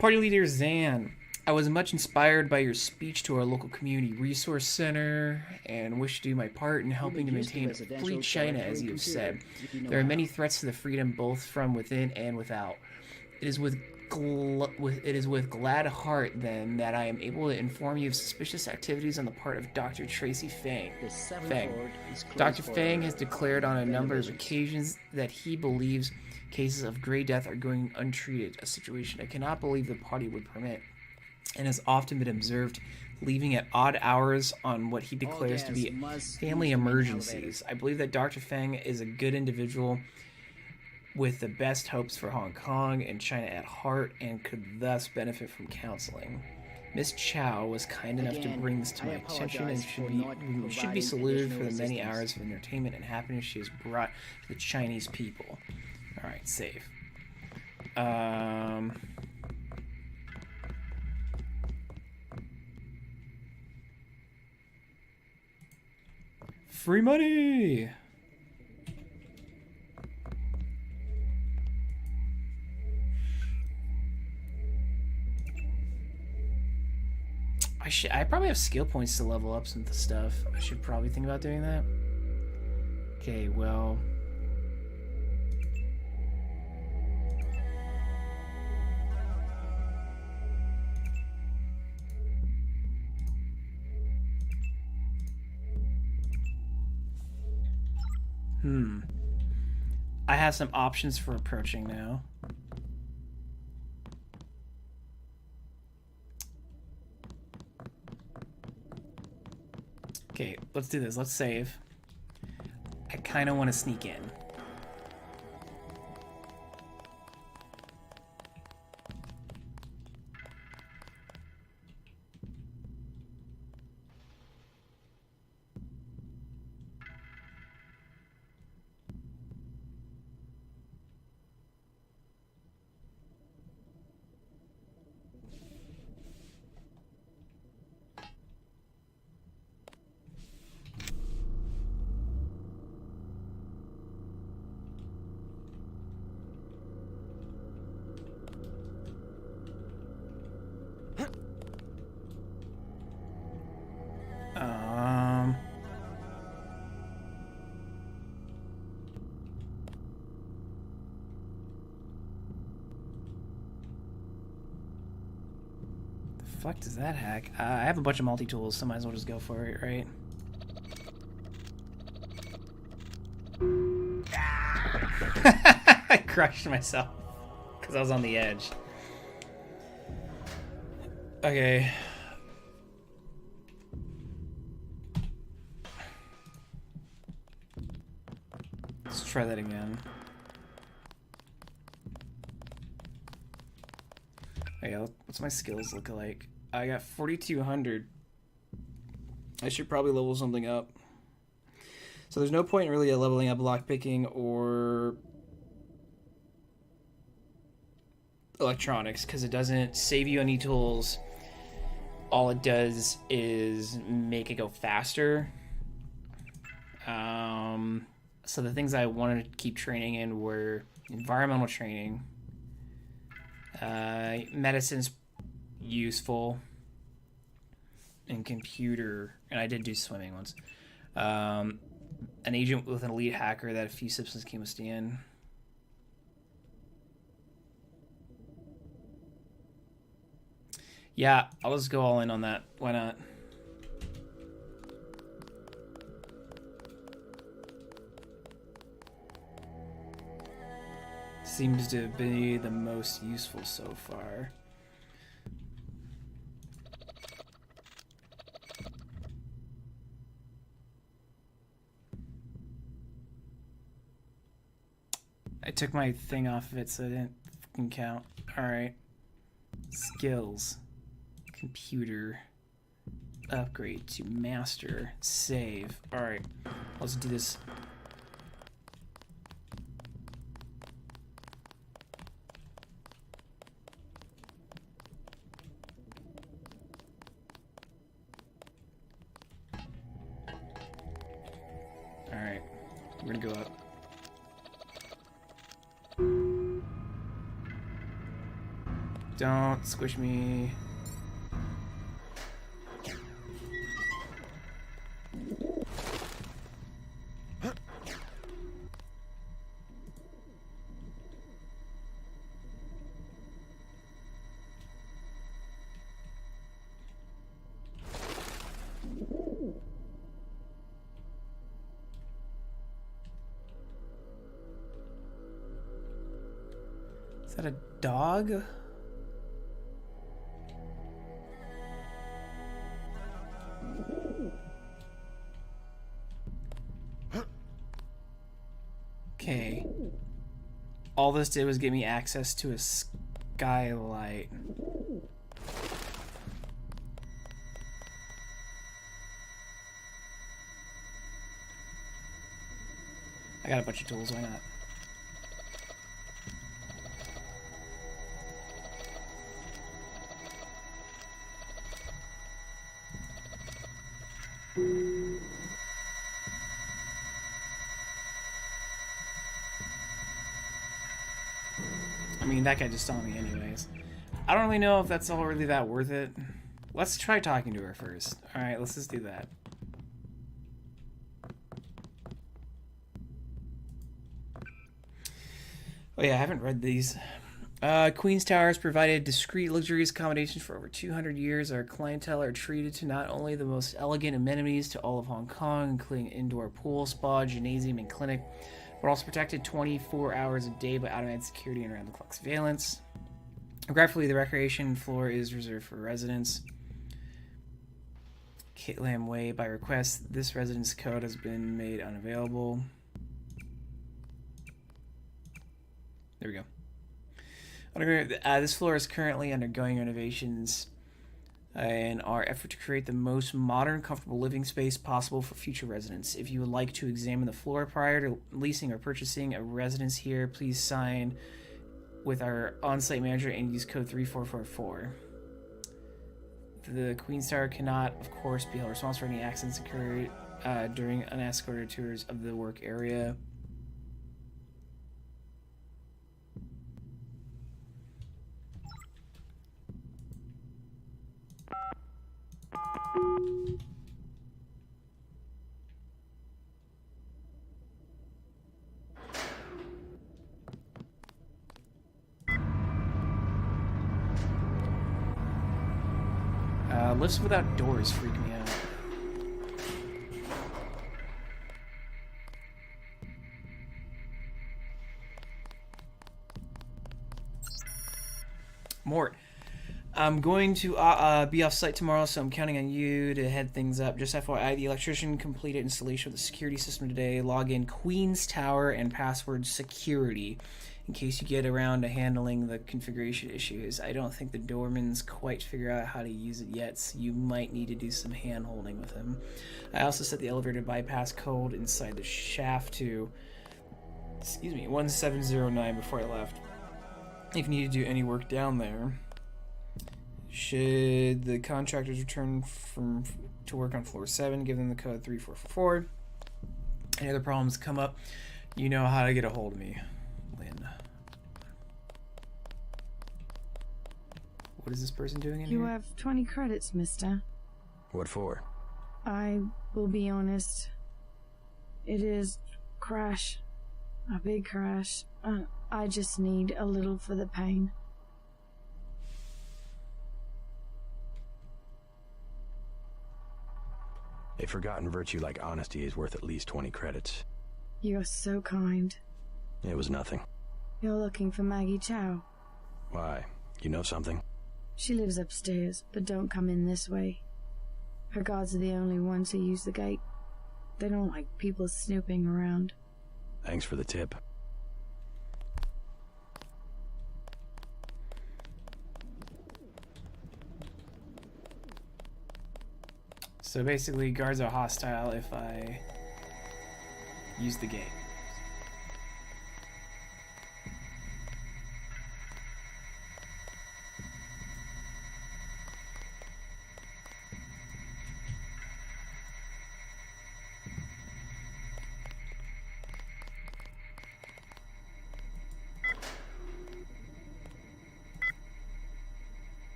Party leader Zan, I was much inspired by your speech to our local community resource center and wish to do my part in helping to maintain a free China, as you have said. There are many threats to the freedom both from within and without. It is with glad heart, then, that I am able to inform you of suspicious activities on the part of Dr. Tracy Fang. Dr. Fang has declared on a number of occasions that he believes cases of gray death are going untreated, a situation I cannot believe the party would permit, and has often been observed leaving at odd hours on what he declares to be family emergencies. I believe that Dr. Fang is a good individual with the best hopes for Hong Kong and China at heart, and could thus benefit from counseling. Miss Chow was kind enough to bring this to my attention and should be saluted for the many hours of entertainment and happiness she has brought to the Chinese people. Alright, save. Free money! I probably have skill points to level up some of the stuff. I should probably think about doing that. Okay, well. I have some options for approaching now. Okay, let's do this. Let's save. I kind of want to sneak in. fuck does that hack? I have a bunch of multi-tools, so might as well just go for it, right? I crushed myself because I was on the edge. Okay. Let's try that again. Okay, what's my skills look like? I got 4,200. I should probably level something up. So there's no point in really leveling up lockpicking or electronics because it doesn't save you any tools. All it does is make it go faster. So the things I wanted to keep training in were environmental training, medicine's useful, and computer, and I did do swimming once. An agent with an elite hacker that a few substances can withstand. Yeah, I'll just go all in on that. Why not? Seems to be the most useful so far. I took my thing off of it so it didn't fucking count. Alright. Skills. Computer. Upgrade to master. Save. Alright. Let's do this. Alright. We're gonna go up. Don't squish me. Is that a dog? Okay. All this did was give me access to a skylight. I got a bunch of tools, why not? I mean, that guy just saw me anyways. I don't really know if that's all really that worth it. Let's try talking to her first. Alright, let's just do that. Oh yeah, I haven't read these. Queen's Tower has provided discreet, luxurious accommodations for over 200 years. Our clientele are treated to not only the most elegant amenities to all of Hong Kong, including indoor pool, spa, gymnasium, and clinic, but also protected 24 hours a day by automated security and around-the-clock surveillance. Regretfully, the recreation floor is reserved for residents. Kit Lam Way, by request, this residence code has been made unavailable. There we go. This floor is currently undergoing renovations in our effort to create the most modern, comfortable living space possible for future residents. If you would like to examine the floor prior to leasing or purchasing a residence here, please sign with our on-site manager and use code 3444. The Queen's Tower cannot, of course, be held responsible for any accidents occurred during unescorted tours of the work area. Lifts without doors freak me out. Mort, I'm going to be off site tomorrow, so I'm counting on you to head things up. Just FYI, the electrician completed installation of the security system today. Log in Queen's Tower and password security in case you get around to handling the configuration issues. I don't think the doorman's quite figured out how to use it yet, so you might need to do some hand-holding with him. I also set the elevator bypass code inside the shaft to, 1709 before I left. If you need to do any work down there, should the contractors return to work on floor 7, give them the code 3444. Any other problems come up, you know how to get a hold of me. Lynn. What is this person doing in here? You have 20 credits, mister. What for? I will be honest. It is crash. A big crash. I just need a little for the pain. A forgotten virtue like honesty is worth at least 20 credits. You're so kind. It was nothing. You're looking for Maggie Chow. Why? You know something? She lives upstairs, but don't come in this way. Her guards are the only ones who use the gate. They don't like people snooping around. Thanks for the tip. So basically, guards are hostile if I use the gate.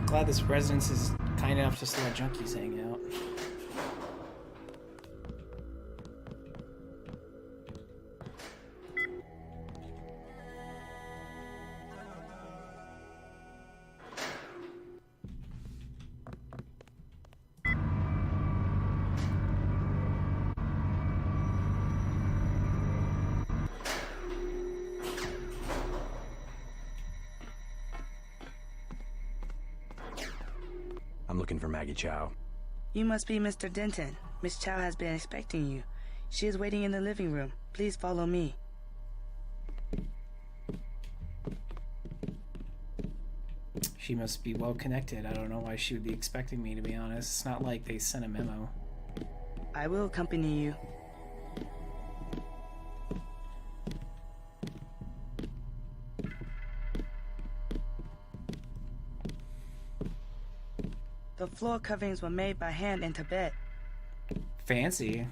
Glad this residence is kind enough just to let junkies hang out. I'm looking for Maggie Chow. You must be Mr. Denton. Miss Chow has been expecting you. She is waiting in the living room. Please follow me. She must be well connected. I don't know why she would be expecting me, to be honest. It's not like they sent a memo. I will accompany you. The floor coverings were made by hand in Tibet. Fancy.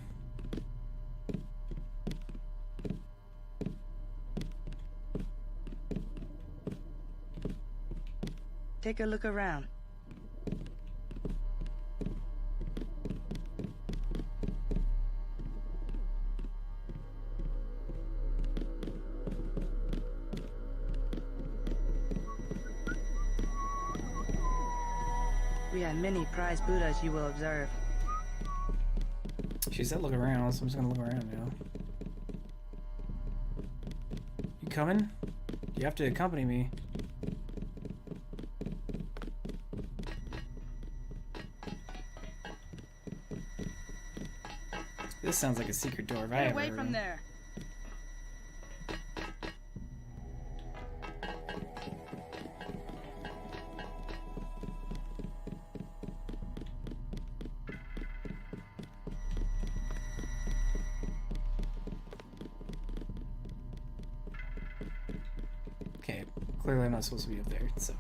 Take a look around. We have many prized Buddhas you will observe. She said look around, so I'm just gonna look around now. You coming? You have to accompany me. This sounds like a secret door. Get away from there. Okay, clearly I'm not supposed to be up there, so.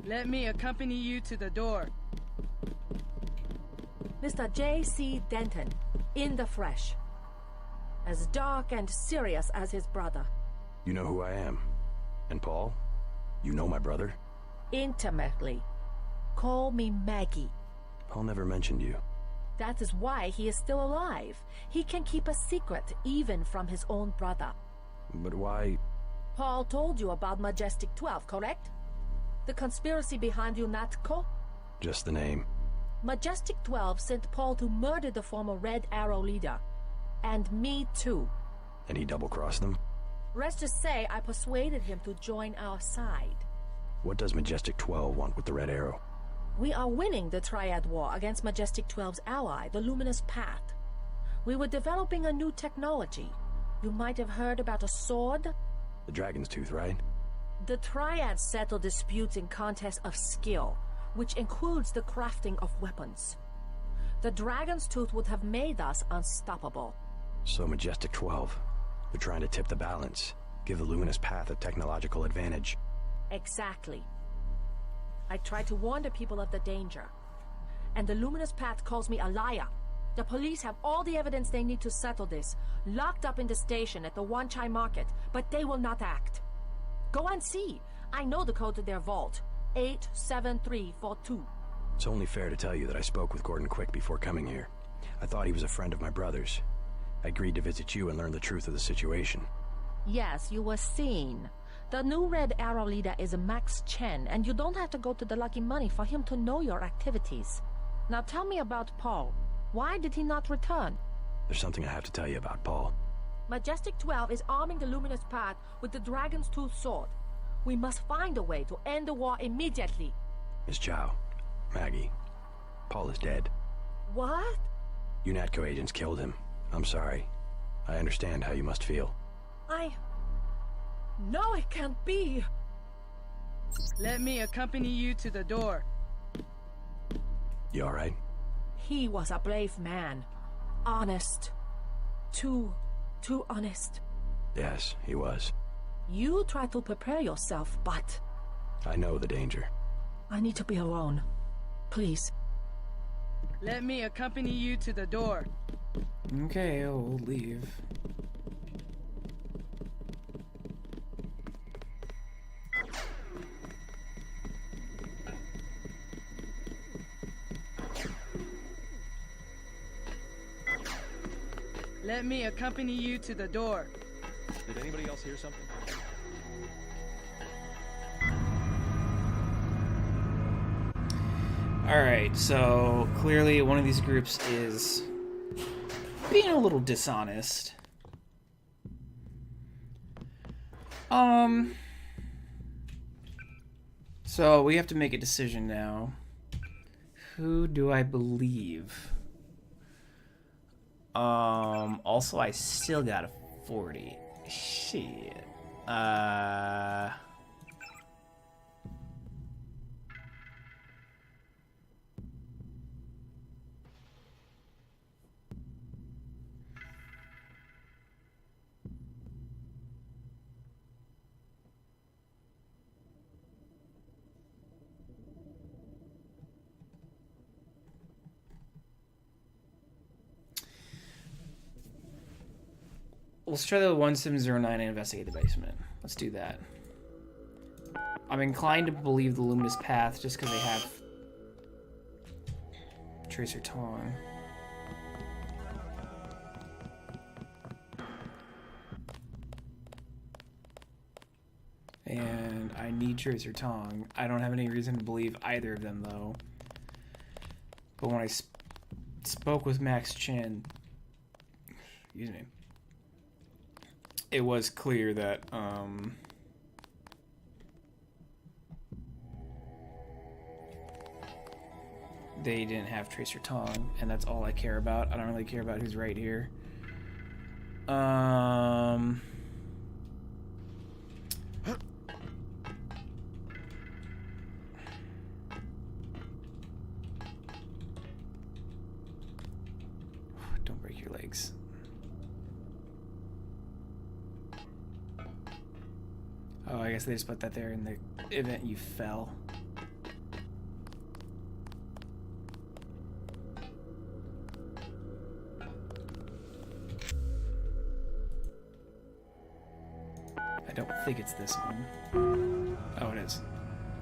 Let me accompany you to the door. Mr. J.C. Denton, in the flesh. As dark and serious as his brother. You know who I am. And Paul? You know my brother? Intimately. Call me Maggie. Paul never mentioned you. That is why he is still alive. He can keep a secret even from his own brother. But why... Paul told you about Majestic 12, correct? The conspiracy behind UNATCO? Just the name. Majestic 12 sent Paul to murder the former Red Arrow leader. And me too. And he double-crossed them? Rest to say, I persuaded him to join our side. What does Majestic 12 want with the Red Arrow? We are winning the Triad War against Majestic 12's ally, the Luminous Path. We were developing a new technology. You might have heard about a sword? The Dragon's Tooth, right? The Triads settle disputes in contests of skill, which includes the crafting of weapons. The Dragon's Tooth would have made us unstoppable. So Majestic 12, they're trying to tip the balance, give the Luminous Path a technological advantage. Exactly. I tried to warn the people of the danger. And the Luminous Path calls me a liar. The police have all the evidence they need to settle this, locked up in the station at the Wanchai Market, but they will not act. Go and see. I know the code to their vault. 87342. It's only fair to tell you that I spoke with Gordon Quick before coming here. I thought he was a friend of my brother's. I agreed to visit you and learn the truth of the situation. Yes, you were seen. The new Red Arrow leader is Max Chen, and you don't have to go to the Lucky Money for him to know your activities. Now tell me about Paul. Why did he not return? There's something I have to tell you about Paul. Majestic 12 is arming the Luminous Path with the Dragon's Tooth sword. We must find a way to end the war immediately. Miss Chow, Maggie, Paul is dead. What? UNATCO agents killed him. I'm sorry. I understand how you must feel. No, it can't be. Let me accompany you to the door. You alright? He was a brave man. Honest. Too honest. Yes, he was. You try to prepare yourself, but... I know the danger. I need to be alone. Please. Let me accompany you to the door. Okay, we'll leave. Let me accompany you to the door. Did anybody else hear something? Alright, so clearly one of these groups is being a little dishonest. So we have to make a decision now. Who do I believe? Also I still got a 40. Shit. Let's try the 1709 and investigate the basement. Let's do that. I'm inclined to believe the Luminous Path just because they have Tracer Tong. And I need Tracer Tong. I don't have any reason to believe either of them, though. But when I spoke with Max Chen, excuse me, it was clear that they didn't have Tracer Tong, and that's all I care about. I don't really care about who's right here. Don't break your legs. Oh, I guess they just put that there in the event you fell. I don't think it's this one. Oh, it is.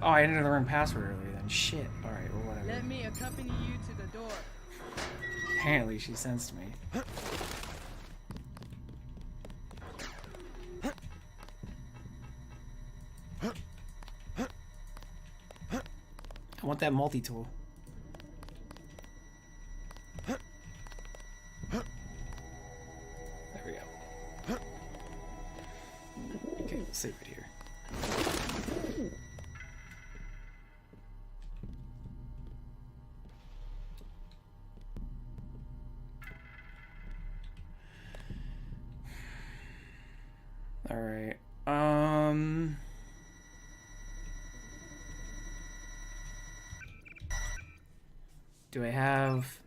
Oh, I entered the wrong password earlier then. Shit. Alright, well, whatever. Let me accompany you to the door. Apparently she sensed me. want that multi-tool. There we go. Okay, let's save it here. All right. Do I have...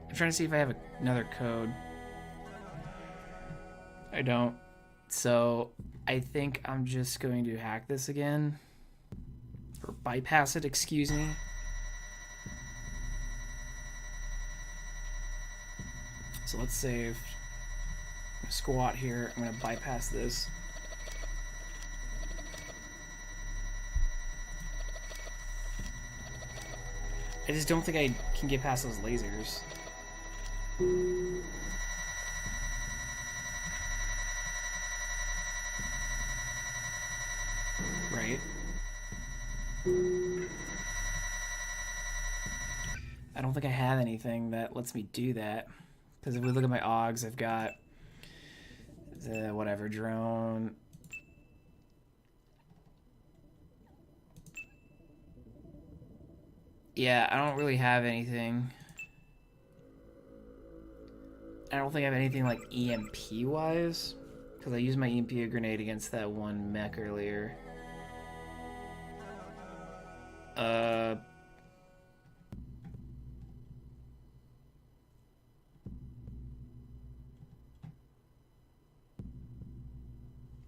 I'm trying to see if I have another code. I don't. So I think I'm just going to hack this again. Or bypass it, excuse me. So let's save. I'm gonna squat here. I'm gonna bypass this. I just don't think I can get past those lasers. Right? I don't think I have anything that lets me do that. Because if we look at my AUGs, I've got the whatever drone. Yeah, I don't really have anything. I don't think I have anything like EMP wise. Because I used my EMP grenade against that one mech earlier.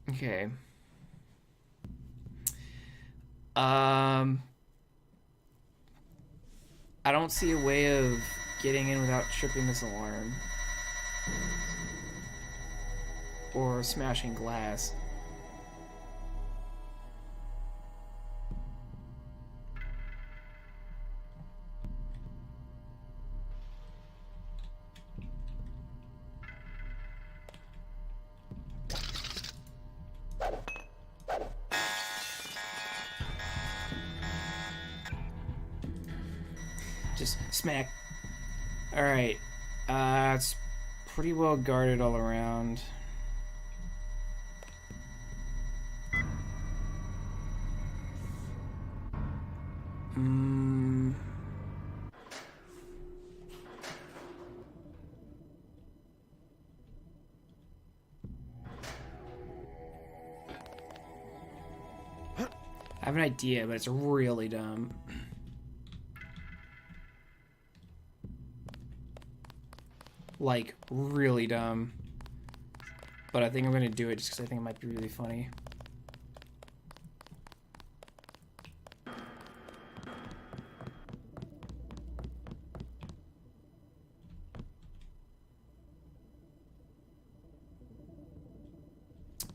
Okay. I don't see a way of getting in without tripping this alarm. Or smashing glass. Just smack. Alright. It's pretty well guarded all around. I have an idea, but it's really dumb. Like, really dumb. But I think I'm gonna do it just because I think it might be really funny.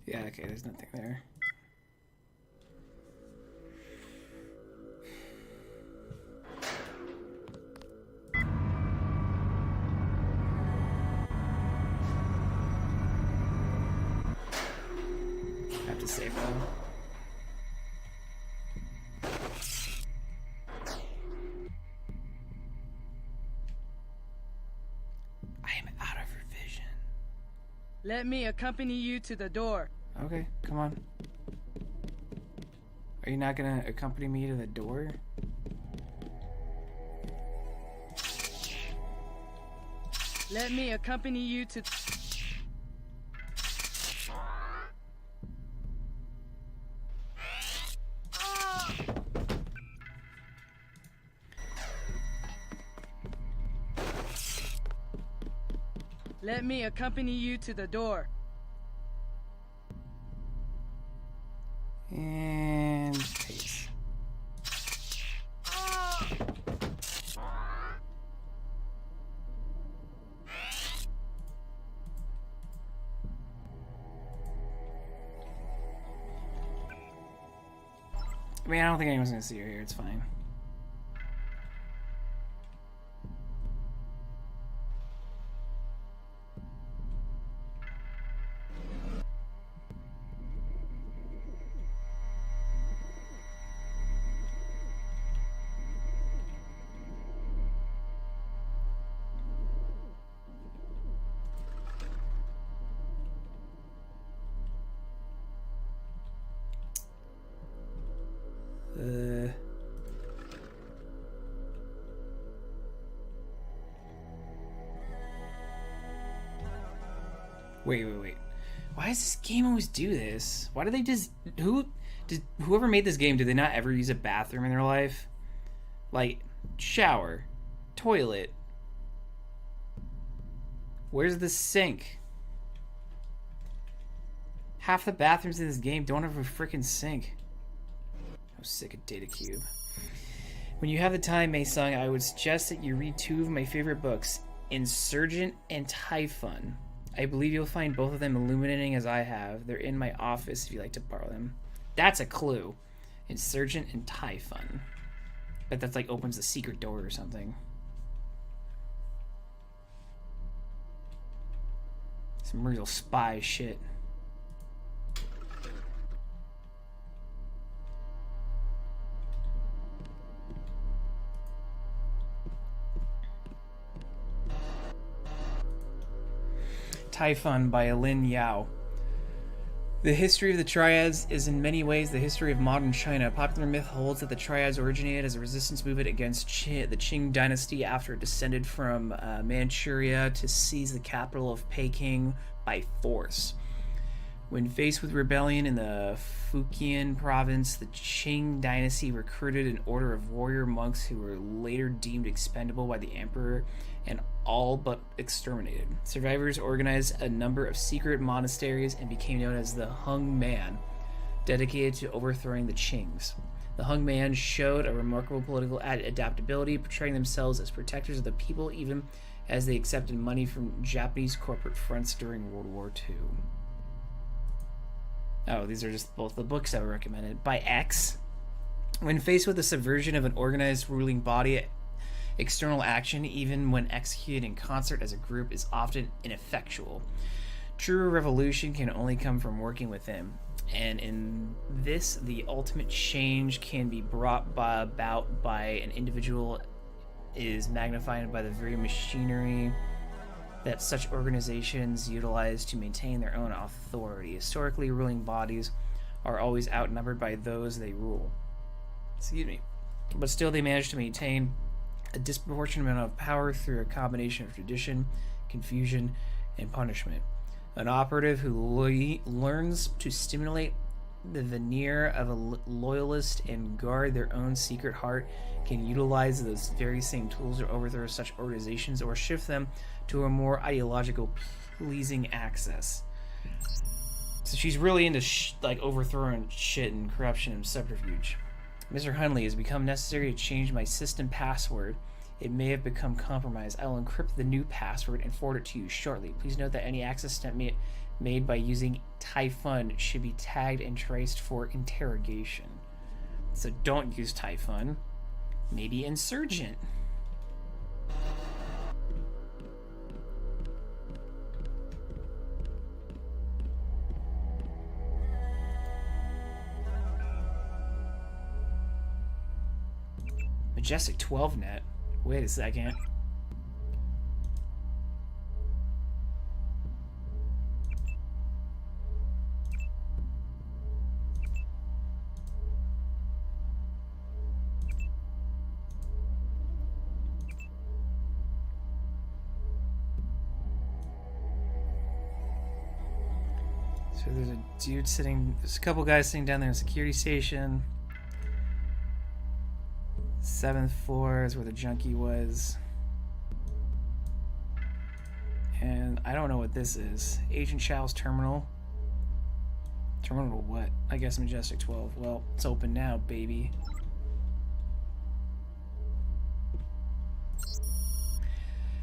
Yeah, okay, there's nothing there. I have to save though. I am out of revision. Let me accompany you to the door. Okay, come on. Are you not gonna accompany me to the door? Let me accompany you to... Let me accompany you to the door. And paste. I mean, I don't think anyone's gonna see her here. It's fine. Wait. Why does this game always do this? Why do they just... Whoever made this game, did they not ever use a bathroom in their life? Like, shower, toilet. Where's the sink? Half the bathrooms in this game don't have a freaking sink. I'm sick of Data Cube. When you have the time, Mei-sung, I would suggest that you read 2 of my favorite books, Insurgent and Typhon. I believe you'll find both of them illuminating as I have. They're in my office if you'd like to borrow them. That's a clue. Insurgent and Typhon. Bet that's like opens the secret door or something. Some real spy shit. Typhon by Lin Yao. The history of the Triads is in many ways the history of modern China. Popular myth holds that the Triads originated as a resistance movement against the Qing dynasty after it descended from Manchuria to seize the capital of Peking by force. When faced with rebellion in the Fujian province, the Qing dynasty recruited an order of warrior monks who were later deemed expendable by the emperor and all but exterminated. Survivors organized a number of secret monasteries and became known as the Hung Man, dedicated to overthrowing the Qings. The Hung Man showed a remarkable political adaptability, portraying themselves as protectors of the people even as they accepted money from Japanese corporate fronts during World War II. Oh, these are just both the books I recommended. By X. When faced with the subversion of an organized ruling body, external action, even when executed in concert as a group, is often ineffectual. True revolution can only come from working within. And in this, the ultimate change can be brought about by an individual is magnified by the very machinery that such organizations utilize to maintain their own authority. Historically, ruling bodies are always outnumbered by those they rule. Excuse me. But still, they manage to maintain a disproportionate amount of power through a combination of tradition, confusion, and punishment. An operative who learns to stimulate the veneer of a loyalist and guard their own secret heart can utilize those very same tools to overthrow such organizations or shift them to a more ideological pleasing access. So she's really into like overthrowing shit and corruption and subterfuge. Mr. Hunley, it has become necessary to change my system password. It may have become compromised. I will encrypt the new password and forward it to you shortly. Please note that any access attempt made by using Typhon should be tagged and traced for interrogation. So don't use Typhon. Maybe Insurgent. Majestic 12 net. Wait a second. So there's a dude sitting, there's a couple guys sitting down there in a security station. 7th floor is where the junkie was. And I don't know what this is. Agent Chow's terminal. Terminal what? I guess Majestic 12. Well, it's open now, baby.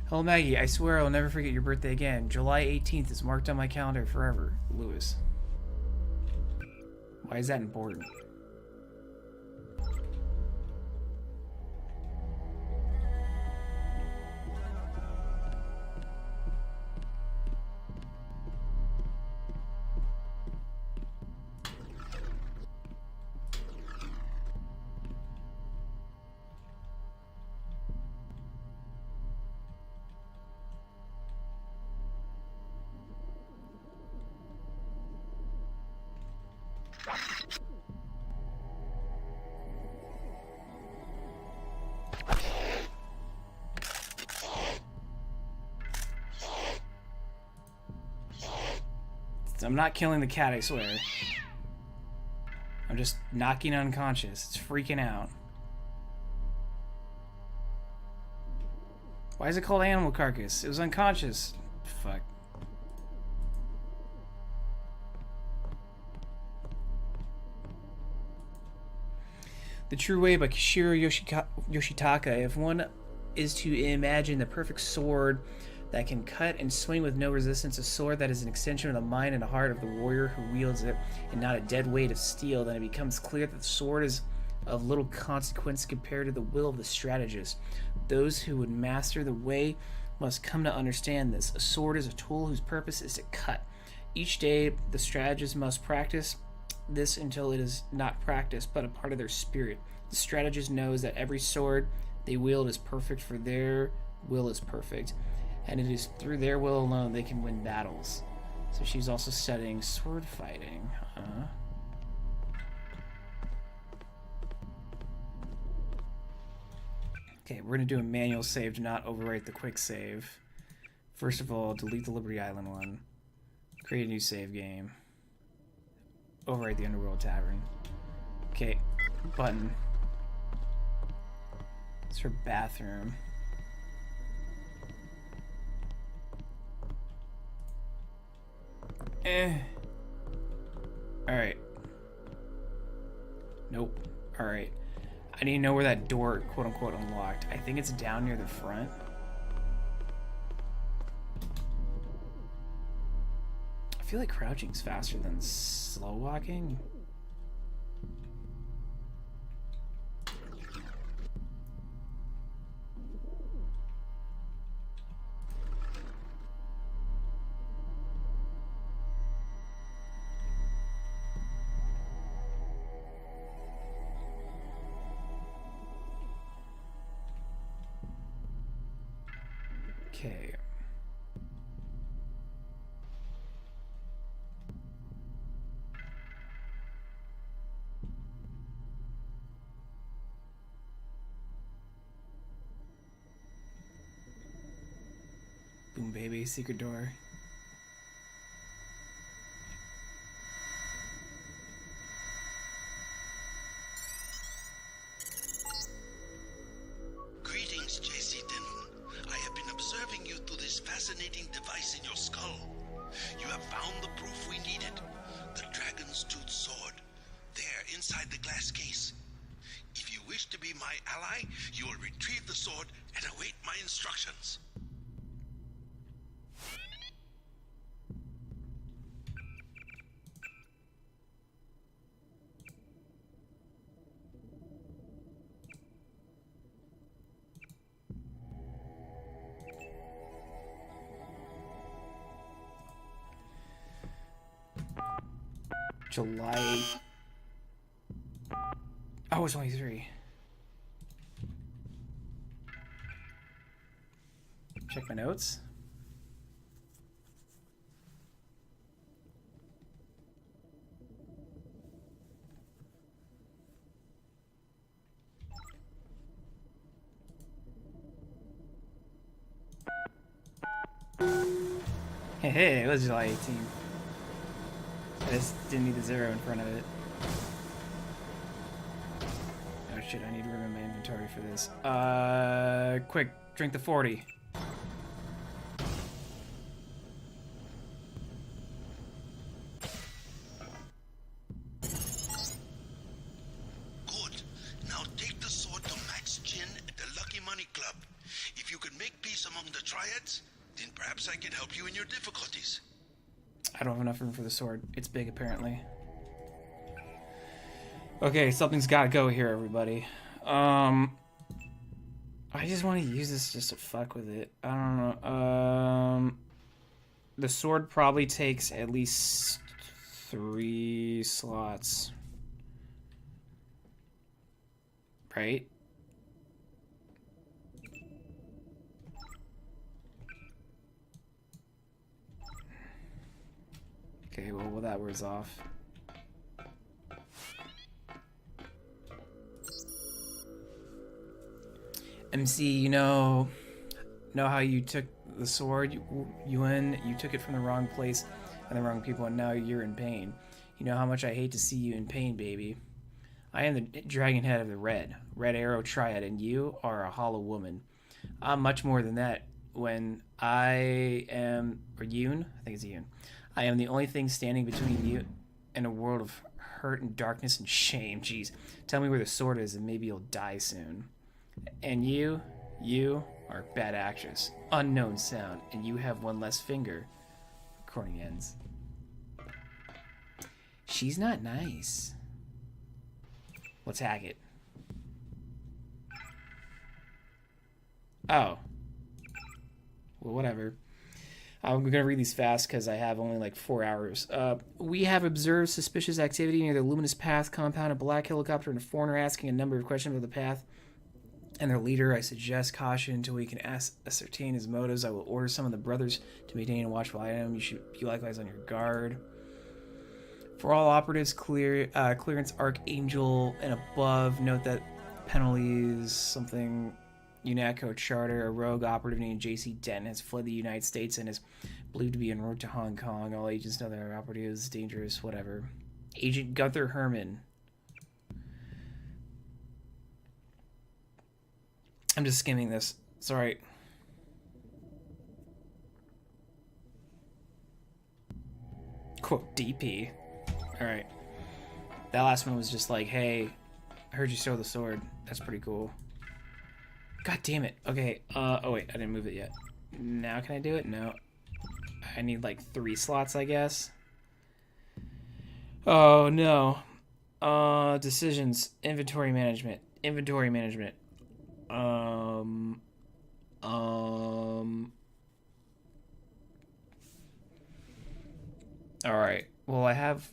Hello, Maggie. I swear I'll never forget your birthday again. July 18th is marked on my calendar forever. Lewis. Why is that important? I'm not killing the cat, I swear. I'm just knocking unconscious. It's freaking out. Why is it called animal carcass? It was unconscious. Fuck. The True Way by Kishiro Yoshitaka. If one is to imagine the perfect sword that can cut and swing with no resistance, a sword that is an extension of the mind and heart of the warrior who wields it, and not a dead weight of steel, then it becomes clear that the sword is of little consequence compared to the will of the strategist. Those who would master the way must come to understand this. A sword is a tool whose purpose is to cut. Each day, the strategist must practice this until it is not practice, but a part of their spirit. The strategist knows that every sword they wield is perfect, for their will is perfect, and it is through their will alone they can win battles. So she's also studying sword fighting, huh? Okay, we're gonna do a manual save to not overwrite the quick save. First of all, delete the Liberty Island one. Create a new save game. Overwrite the Underworld Tavern. Okay, button. It's her bathroom. Alright. Nope. Alright. I need to know where that door, quote-unquote, unlocked. I think it's down near the front. I feel like crouching's faster than slow walking. Okay. Boom, baby, secret door. Greetings, J.C. Denton. I have been observing you through this fascinating device in your skull. You have found the proof we needed. The Dragon's Tooth sword. There, inside the glass case. If you wish to be my ally, you will retrieve the sword and await my instructions. July. Oh, it's only 3. Check my notes. Hey, it was July 18th. I just didn't need the 0 in front of it. Oh shit, I need room in my inventory for this. Quick, drink the 40. Good. Now take the sword to Max Chin at the Lucky Money Club. If you can make peace among the triads, then perhaps I can help you in your difficulties. I don't have enough room for the sword. It's big, apparently. Okay, something's gotta go here, everybody. I just want to use this just to fuck with it. I don't know. The sword probably takes at least 3 slots. Right? Okay, well, that wears off. MC, you know how you took the sword, Yuan, you took it from the wrong place and the wrong people, and now you're in pain. You know how much I hate to see you in pain, baby. I am the dragon head of the Red Arrow Triad, and you are a hollow woman. I'm much more than that. When I am, or Yoon, I think it's Yoon. I am the only thing standing between you and a world of hurt and darkness and shame. Jeez, tell me where the sword is, and maybe you'll die soon. And you are a bad actress. Unknown sound, and you have one less finger. Recording ends. She's not nice. Let's hack it. Oh. Well, whatever. I'm going to read these fast because I have only like 4 hours. We have observed suspicious activity near the Luminous Path compound. A black helicopter and a foreigner asking a number of questions about the path and their leader. I suggest caution until we can ascertain his motives. I will order some of the brothers to maintain a watchful item. You should be likewise on your guard. For all operatives, clearance Archangel and above. Note that penalties something UNATCO charter. A rogue operative named J.C. Denton has fled the United States and is believed to be en route to Hong Kong. All agents know that our operative is dangerous. Whatever. Agent Gunther Herman. I'm just skimming this. Sorry. Quote DP. Alright. That last one was just like, hey, I heard you stole the sword. That's pretty cool. God damn it. Okay. Oh wait, I didn't move it yet. Now can I do it? No. I need like 3 slots, I guess. Oh no. Decisions. Inventory management. Inventory management. Alright. Well, I have...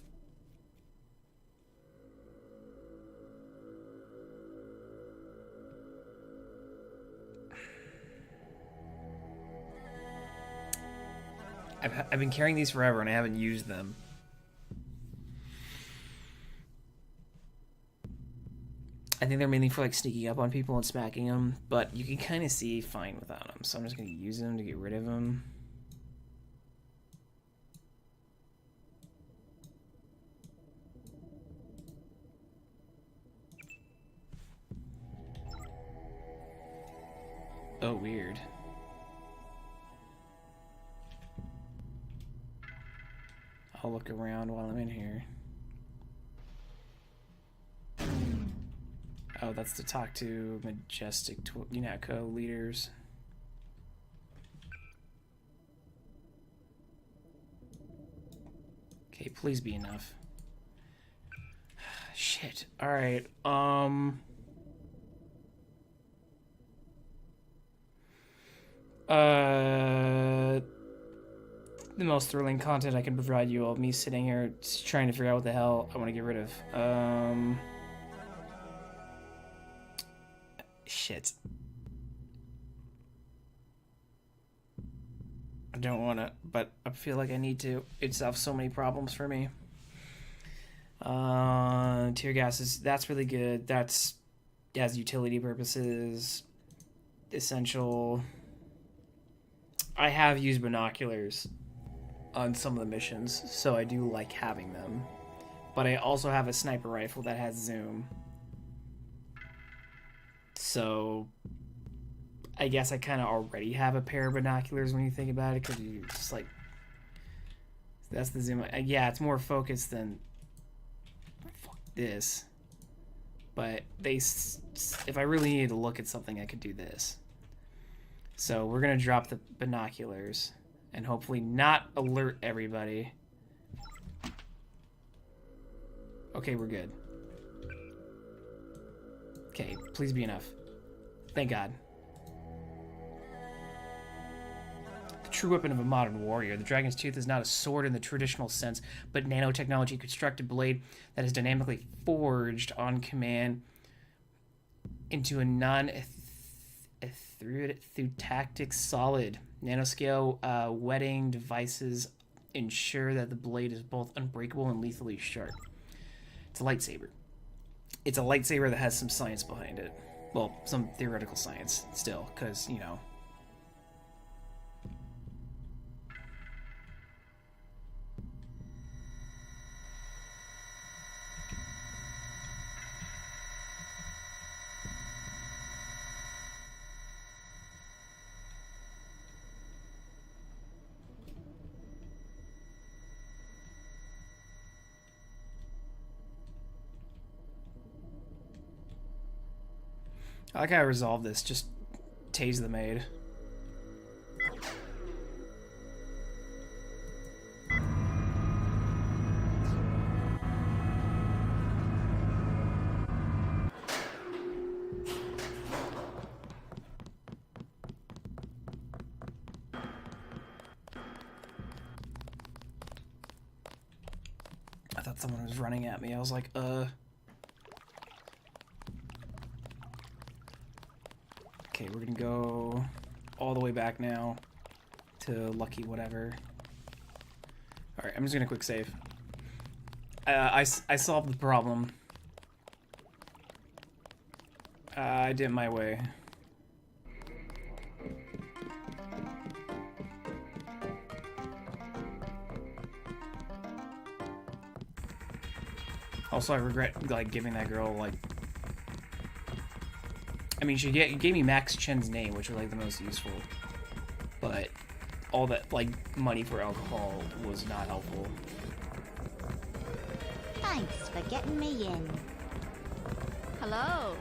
I've been carrying these forever and I haven't used them. I think they're mainly for like sneaking up on people and smacking them, but you can kind of see fine without them. So I'm just going to use them to get rid of them. Oh, weird. I'll look around while I'm in here. Oh, that's to talk to Majestic UNATCO leaders. Okay, please be enough. Shit. Alright, the most thrilling content I can provide you all. Me sitting here trying to figure out what the hell I want to get rid of. Shit. I don't want to, but I feel like I need to. It solves so many problems for me. Tear gases, that's really good. That's has utility purposes. Essential. I have used binoculars on some of the missions, so I do like having them. But I also have a sniper rifle that has zoom. So I guess I kind of already have a pair of binoculars when you think about it, because you just like, that's the zoom. Yeah, it's more focused than this. But if I really needed to look at something, I could do this. So we're going to drop the binoculars and hopefully not alert everybody. Okay, we're good. Okay, please be enough. Thank God. The true weapon of a modern warrior. The Dragon's Tooth is not a sword in the traditional sense, but nanotechnology constructed blade that is dynamically forged on command into a non-eutactic solid. Nanoscale wetting devices ensure that the blade is both unbreakable and lethally sharp. It's a lightsaber. It's a lightsaber that has some science behind it. Well, some theoretical science still, because, you know. I like how I resolved this. Just tase the maid. I thought someone was running at me. I was like, Okay, we're gonna go all the way back now to Lucky whatever. Alright, I'm just gonna quick save. I solved the problem. I did it my way. Also, I regret, like, giving that girl, like... I mean, she gave me Max Chen's name, which was, like, the most useful. But all that, like, money for alcohol was not helpful. Thanks for getting me in. Hello.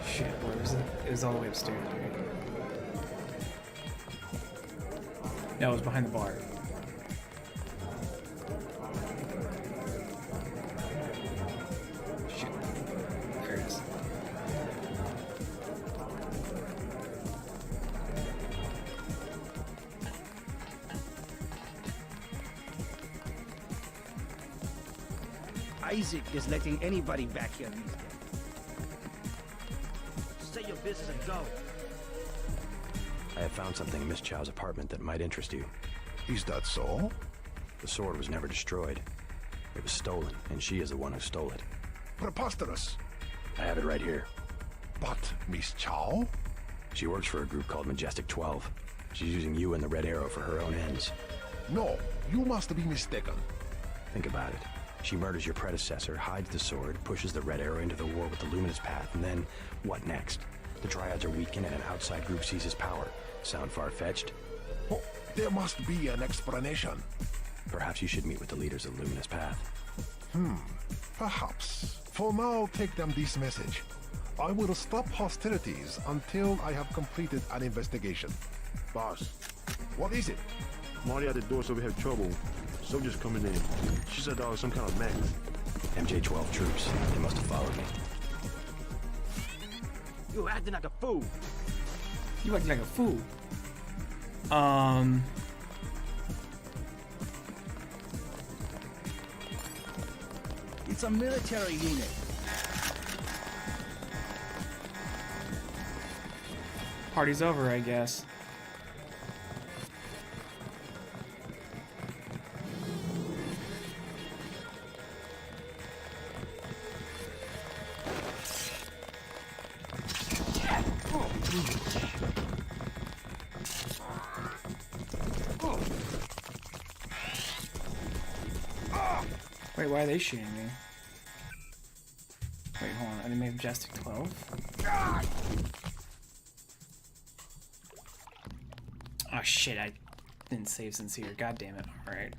Shit, where was it? It was all the way upstairs, right? No, it was behind the bar. Shit. There it is. Isaac is letting anybody back here these days. Say your business and go. I have found something in Miss Chow's apartment that might interest you. Is that so? The sword was never destroyed. It was stolen, and she is the one who stole it. Preposterous. I have it right here. But Miss Chow? She works for a group called Majestic 12. She's using you and the Red Arrow for her own ends. No, you must be mistaken. Think about it. She murders your predecessor, hides the sword, pushes the Red Arrow into the war with the Luminous Path, and then, what next? The Triads are weakened and an outside group seizes power. Sound far-fetched? Oh, there must be an explanation. Perhaps you should meet with the leaders of the Luminous Path. Perhaps. For now, take them this message. I will stop hostilities until I have completed an investigation. Boss, What is it? Marty at the door said we have trouble. Soldiers coming in. She said there was some kind of mech. MJ-12 troops. They must have followed me. You acting like a fool. You acting like a fool. It's a military unit. Party's over, I guess. Wait, why are they shooting me? Wait, hold on. Enemy Majestic 12? Oh shit, I didn't save Sincere. God damn it. Alright.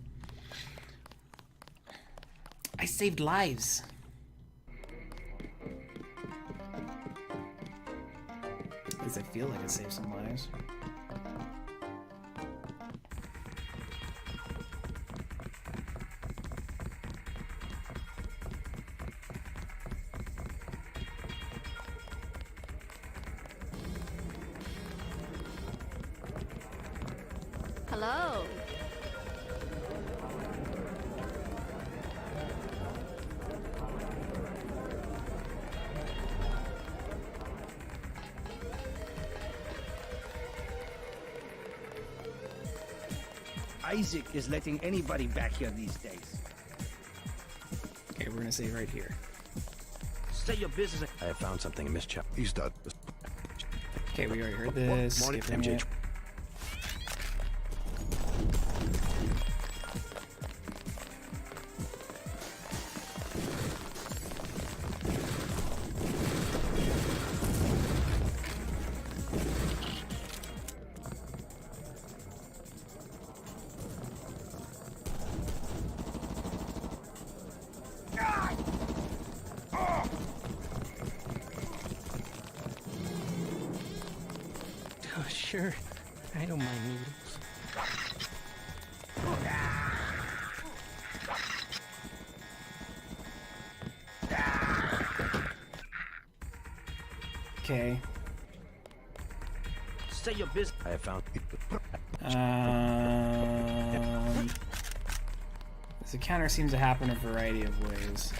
I saved lives. At least I feel like I saved some lives. Hello. Isaac is letting anybody back here these days. Okay, we're gonna save right here. Say your business. I have found something in Miss Chow. Is that... Okay, we already heard this. Marty, Skipping MJ. it. Sure. I don't mind needles. Okay. Say your business. I have found. This encounter seems to happen a variety of ways.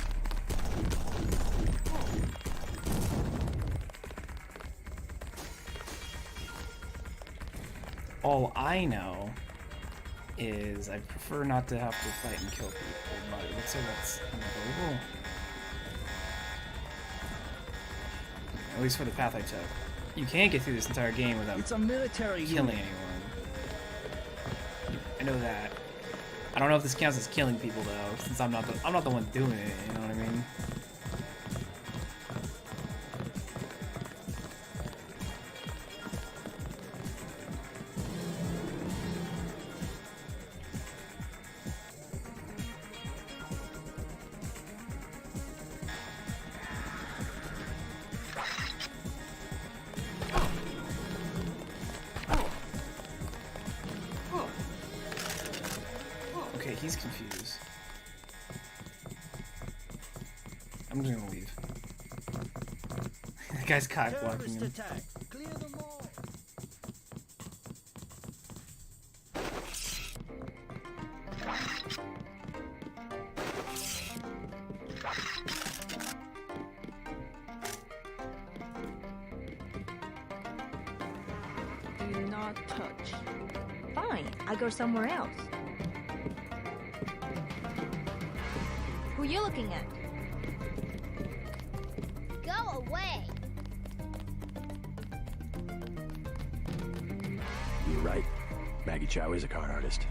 All I know is I prefer not to have to fight and kill people, but it looks like that's unavoidable. At least for the path I took. You can't get through this entire game without It's a military killing unit. anyone. I know that. I don't know if this counts as killing people though, since I'm not the one doing it, you know what I mean? Okay, he's confused. I'm just gonna leave. That guy's cock blocking him. Clear them all. Do not touch. Fine, I go somewhere else. Who are you looking at? Go away. You're right. Maggie Chow is a con artist.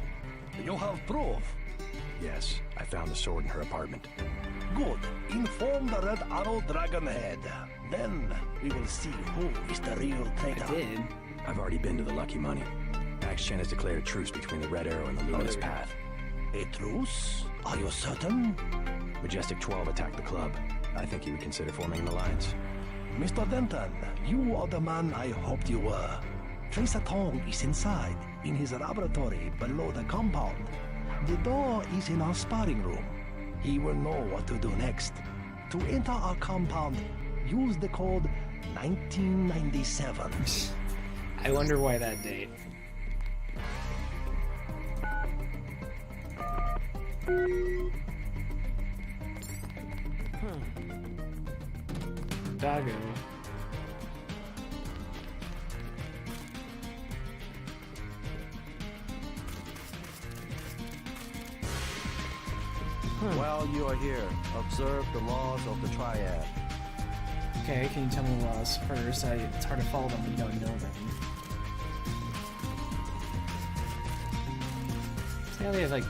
You have proof. Yes, I found the sword in her apartment. Good. Inform the Red Arrow Dragon Head. Then we will see who is the real traitor. I've already been to the Lucky Money. Max Chen has declared a truce between the Red Arrow and the Luminous Path. A truce? Are you certain? Majestic 12 attacked the club. I think he would consider forming an alliance. Mr. Denton, you are the man I hoped you were. Tracer Tong is inside, in his laboratory below the compound. The door is in our sparring room. He will know what to do next. To enter our compound, use the code 1997. I wonder why that date. Doggo. While you are here, observe the laws of the triad. Okay, can you tell me the laws first? It's hard to follow them when you don't know them. See how they have like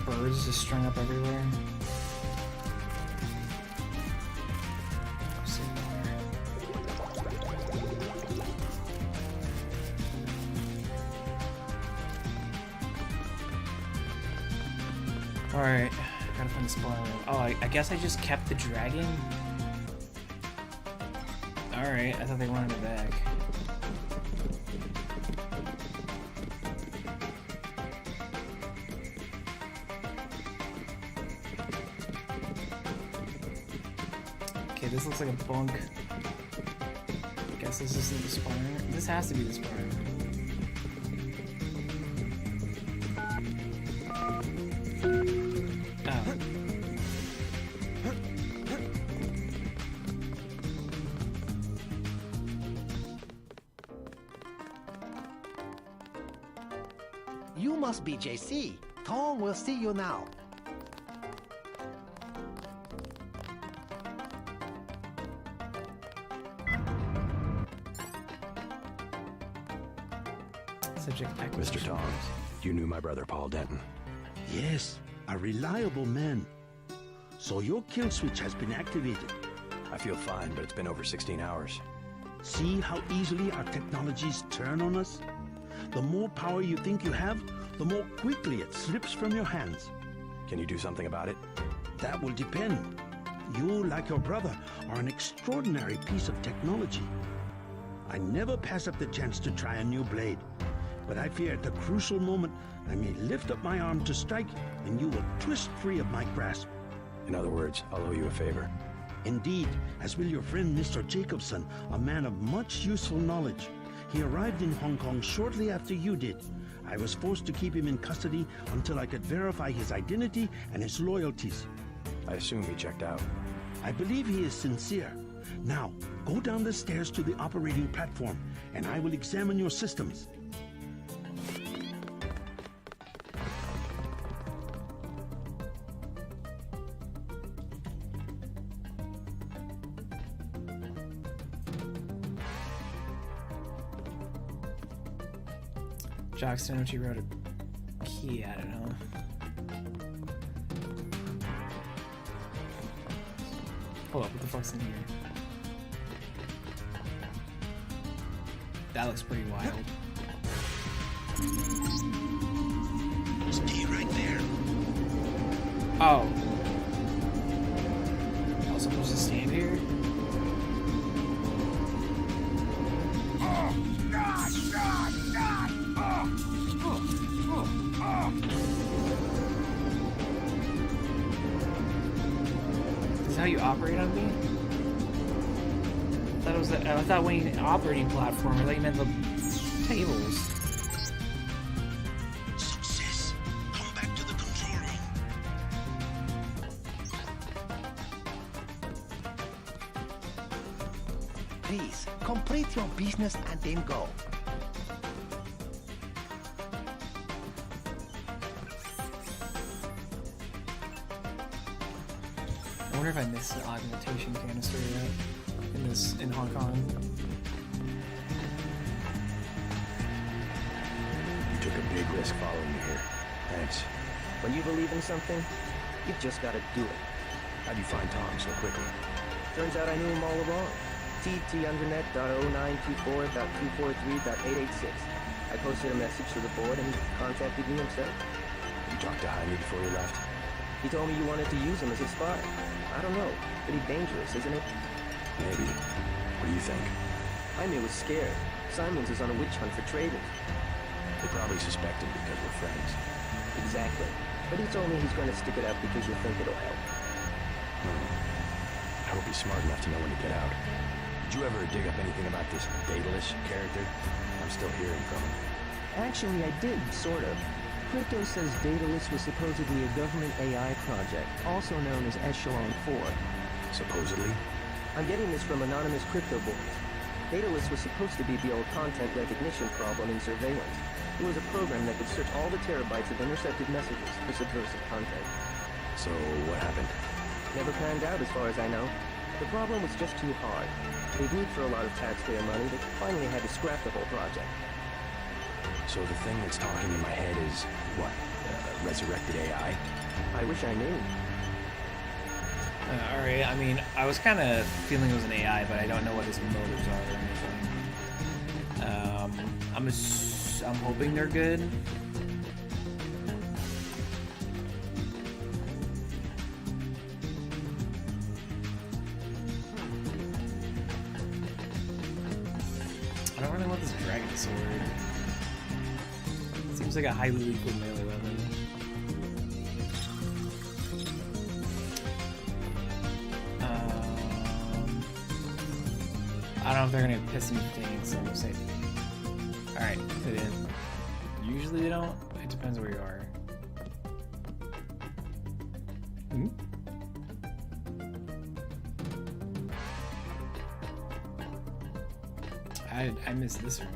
birds just strung up everywhere? Alright, gotta find the spawn room. Oh, I guess I just kept the dragon? Alright, I thought they wanted it back. Okay, this looks like a bunk. I guess this is the spawn room. This has to be the spawn room. You must be JC. Tong will see you now. Mr. Tong, you knew my brother Paul Denton. Yes, a reliable man. So your kill switch has been activated. I feel fine, but it's been over 16 hours. See how easily our technologies turn on us? The more power you think you have, the more quickly it slips from your hands. Can you do something about it? That will depend. You, like your brother, are an extraordinary piece of technology. I never pass up the chance to try a new blade. But I fear at the crucial moment, I may lift up my arm to strike, and you will twist free of my grasp. In other words, I'll owe you a favor. Indeed, as will your friend Mr. Jacobson, a man of much useful knowledge. He arrived in Hong Kong shortly after you did. I was forced to keep him in custody until I could verify his identity and his loyalties. I assume he checked out. I believe he is sincere. Now, go down the stairs to the operating platform, and I will examine your systems. Jackson, she wrote a key at it, huh? Hold up, what the fuck's in here? That looks pretty wild. Stay right there. Oh. I was supposed to stand here? Oh, God, God, God! Is that how you operate on me? I thought when you operating platform, I thought you meant the tables. Success. Come back to the control room. Please, complete your business and then go. I wonder if I missed the augmentation canister yet in Hong Kong. You took a big risk following me here. Thanks. When you believe in something, you've just got to do it. How'd you find Tom so quickly? Turns out I knew him all along. ttundernett.0924.243.886. I posted a message to the board and he contacted me himself. You talked to Jaime before you left? He told me you wanted to use him as a spy. I don't know. Pretty dangerous, isn't it? Maybe. What do you think? Jaime was scared. Simons is on a witch hunt for traitors. They probably suspect him because we're friends. Exactly. But he told me he's going to stick it out because you think it'll help. I hope he's smart enough to know when to get out. Did you ever dig up anything about this Daedalus character? I'm still hearing from him. Actually, I did, sort of. Crypto says Daedalus was supposedly a government AI project, also known as Echelon 4. Supposedly? I'm getting this from anonymous crypto boys. Daedalus was supposed to be the old content recognition problem in surveillance. It was a program that could search all the terabytes of intercepted messages for subversive content. So, what happened? Never panned out as far as I know. The problem was just too hard. They bleed for a lot of taxpayer money that finally had to scrap the whole project. So the thing that's talking in my head is, what, resurrected AI? I wish I knew. Alright, I mean, I was kind of feeling it was an AI, but I don't know what his motives are or anything. I'm hoping they're good. I don't really want this dragon sword. Seems like a highly lethal melee weapon. I don't know if they're gonna piss me things, so I'm gonna say. Alright, they didn't. Usually they don't. It depends where you are. Hmm? I missed this room.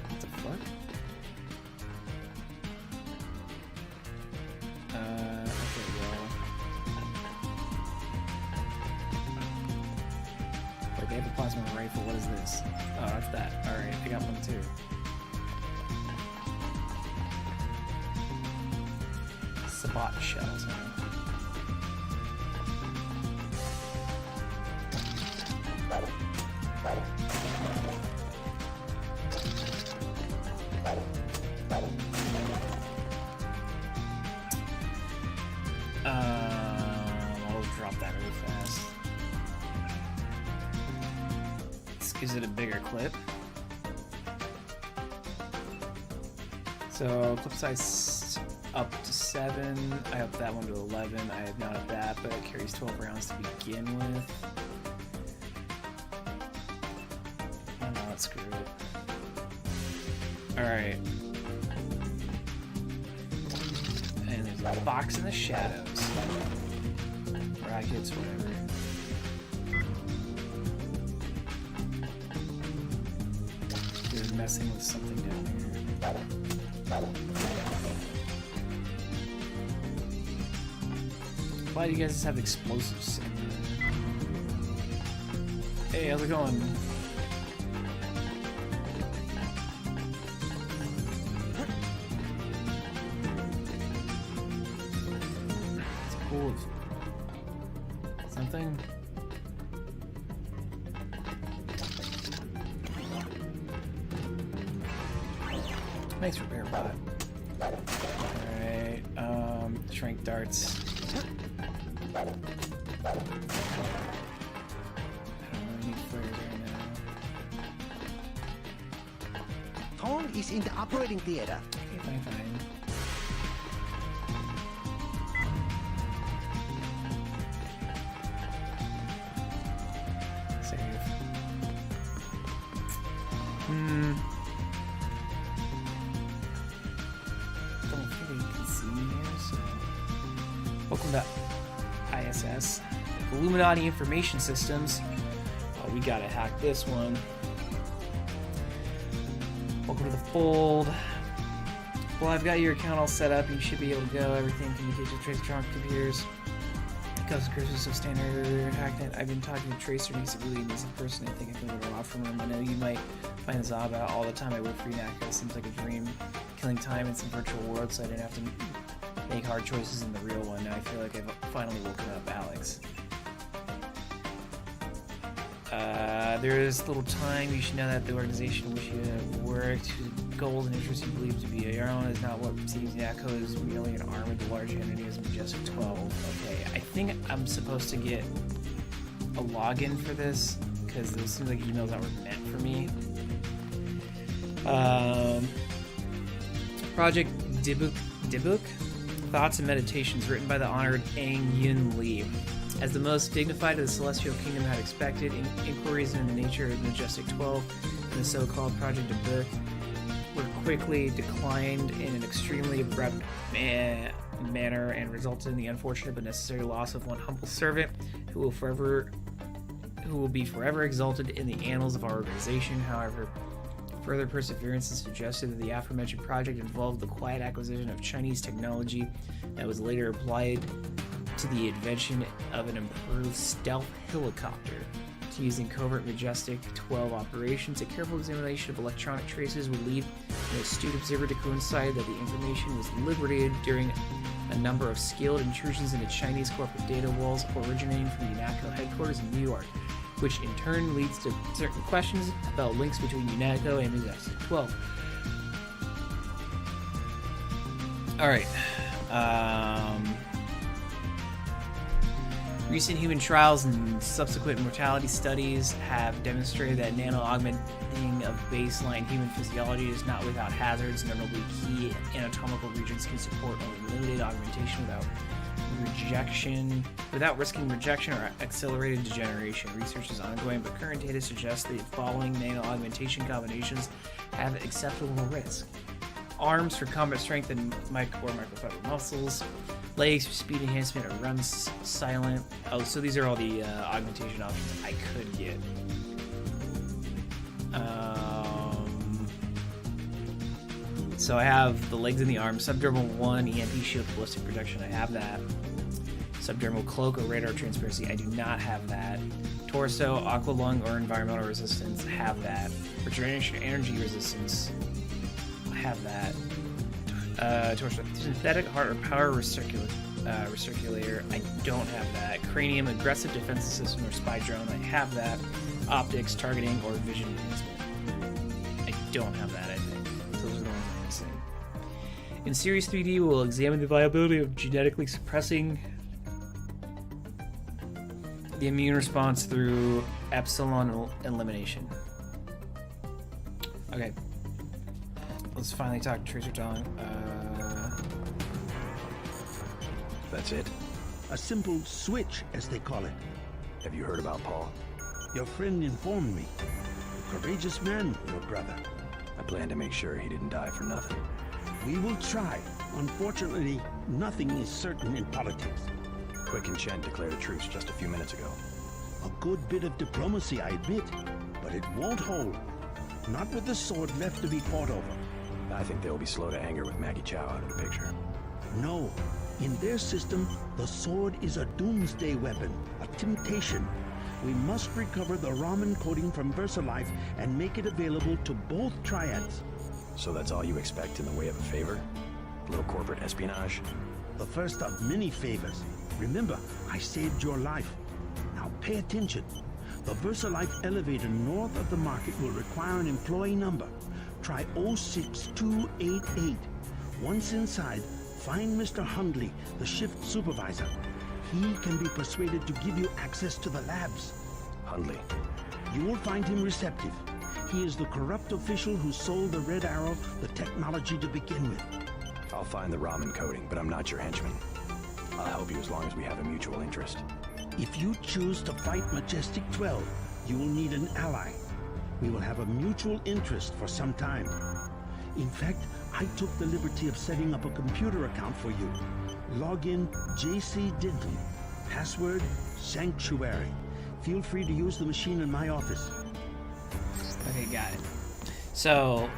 What the fuck? Okay, well. Wait, they have a plasma rifle. What is this? Oh, that's that. Alright, I got one too. Sabot shells, man. Is it a bigger clip? So clip size up to 7. I upped that one to 11. I have not upped that, but it carries 12 rounds to begin with. Oh no, let's screw it. Alright. And there's a box in the shadows. Brackets, whatever. They're messing with something down here. Why do you guys have explosives? Hey, how's it going? It's cool. Something? Nice repair bot. Alright, shrink darts. I don't need flares right now. Tong is in the operating theater. Okay, fine. Save. Don't really can see me here, so... Welcome to ISS. Illuminati Information Systems. Oh, we gotta hack this one. Welcome to the fold. Well, I've got your account all set up. You should be able to go. Everything communicates with Tracer Trunk computers. Custom curses so standard hacknet. I've been talking to Tracer, and he's a really amazing person. I think I can learn a lot from him. I know you might find Zob out all the time. I work for UNACO. It seems like a dream. Killing time in some virtual world so I didn't have to make hard choices in the real one. Now I feel like I've finally woken up, Alex. There's little time. You should know that the organization in which you have worked, whose goals and interests you believe to be your own, is not what seems. UNACO is merely an arm of the large entity as Majestic 12. Okay, I think I'm supposed to get a login for this, because those seem like emails that were meant for me. Project Dibuk? Thoughts and Meditations, written by the honored Aang Yun Lee. As the most dignified of the Celestial Kingdom had expected, inquiries into the nature of Majestic 12 and the so-called Project Dibuk were quickly declined in an extremely abrupt manner and resulted in the unfortunate but necessary loss of one humble servant who will be forever exalted in the annals of our organization. However, further perseverance has suggested that the aforementioned project involved the quiet acquisition of Chinese technology that was later applied to the invention of an improved stealth helicopter. To using covert Majestic 12 operations, a careful examination of electronic traces would lead an astute observer to coincide that the information was liberated during a number of skilled intrusions into Chinese corporate data walls originating from the UNACO headquarters in New York, which in turn leads to certain questions about links between UNACO and Majestic 12. Alright. Recent human trials and subsequent mortality studies have demonstrated that nano-augmenting of baseline human physiology is not without hazards. Notably, key anatomical regions can support only limited augmentation without risking rejection or accelerated degeneration. Research is ongoing, but current data suggests the following nano-augmentation combinations have acceptable risk. Arms for combat strength and microfiber muscles. Legs for speed enhancement or run silent. Oh, so these are all the augmentation options I could get. So I have the legs and the arms. Subdermal 1, EMP shield, ballistic protection. I have that. Subdermal cloak or radar transparency. I do not have that. Torso, aqua lung or environmental resistance. I have that. Regeneration energy resistance. I have that. Torso, synthetic heart or power recirculator. I don't have that. Cranium, aggressive defensive system or spy drone. I have that. Optics, targeting, or vision enhancement. I don't have that, I think. Those are the ones I'm missing. In Series 3D, we'll examine the viability of genetically suppressing the immune response through epsilon elimination. Okay. Let's finally talk to Tracer Tong. That's it? A simple switch, as they call it. Have you heard about Paul? Your friend informed me. A courageous man, your brother. I plan to make sure he didn't die for nothing. We will try. Unfortunately, nothing is certain in politics. Quick and Chen declared a truce just a few minutes ago. A good bit of diplomacy, I admit, but it won't hold. Not with the sword left to be fought over. I think they'll be slow to anger with Maggie Chow out of the picture. No. In their system, the sword is a doomsday weapon, a temptation. We must recover the Raman coding from VersaLife and make it available to both triads. So that's all you expect in the way of a favor? A little corporate espionage? The first of many favors. Remember, I saved your life. Now pay attention. The VersaLife elevator north of the market will require an employee number. Try 06288. Once inside, find Mr. Hundley, the shift supervisor. He can be persuaded to give you access to the labs. Hundley. You will find him receptive. He is the corrupt official who sold the Red Arrow the technology to begin with. I'll find the Raman coding, but I'm not your henchman. I'll help you as long as we have a mutual interest. If you choose to fight Majestic 12, you will need an ally. We will have a mutual interest for some time. In fact, I took the liberty of setting up a computer account for you. Login JC Denton. Password Sanctuary. Feel free to use the machine in my office. Okay, got it. So...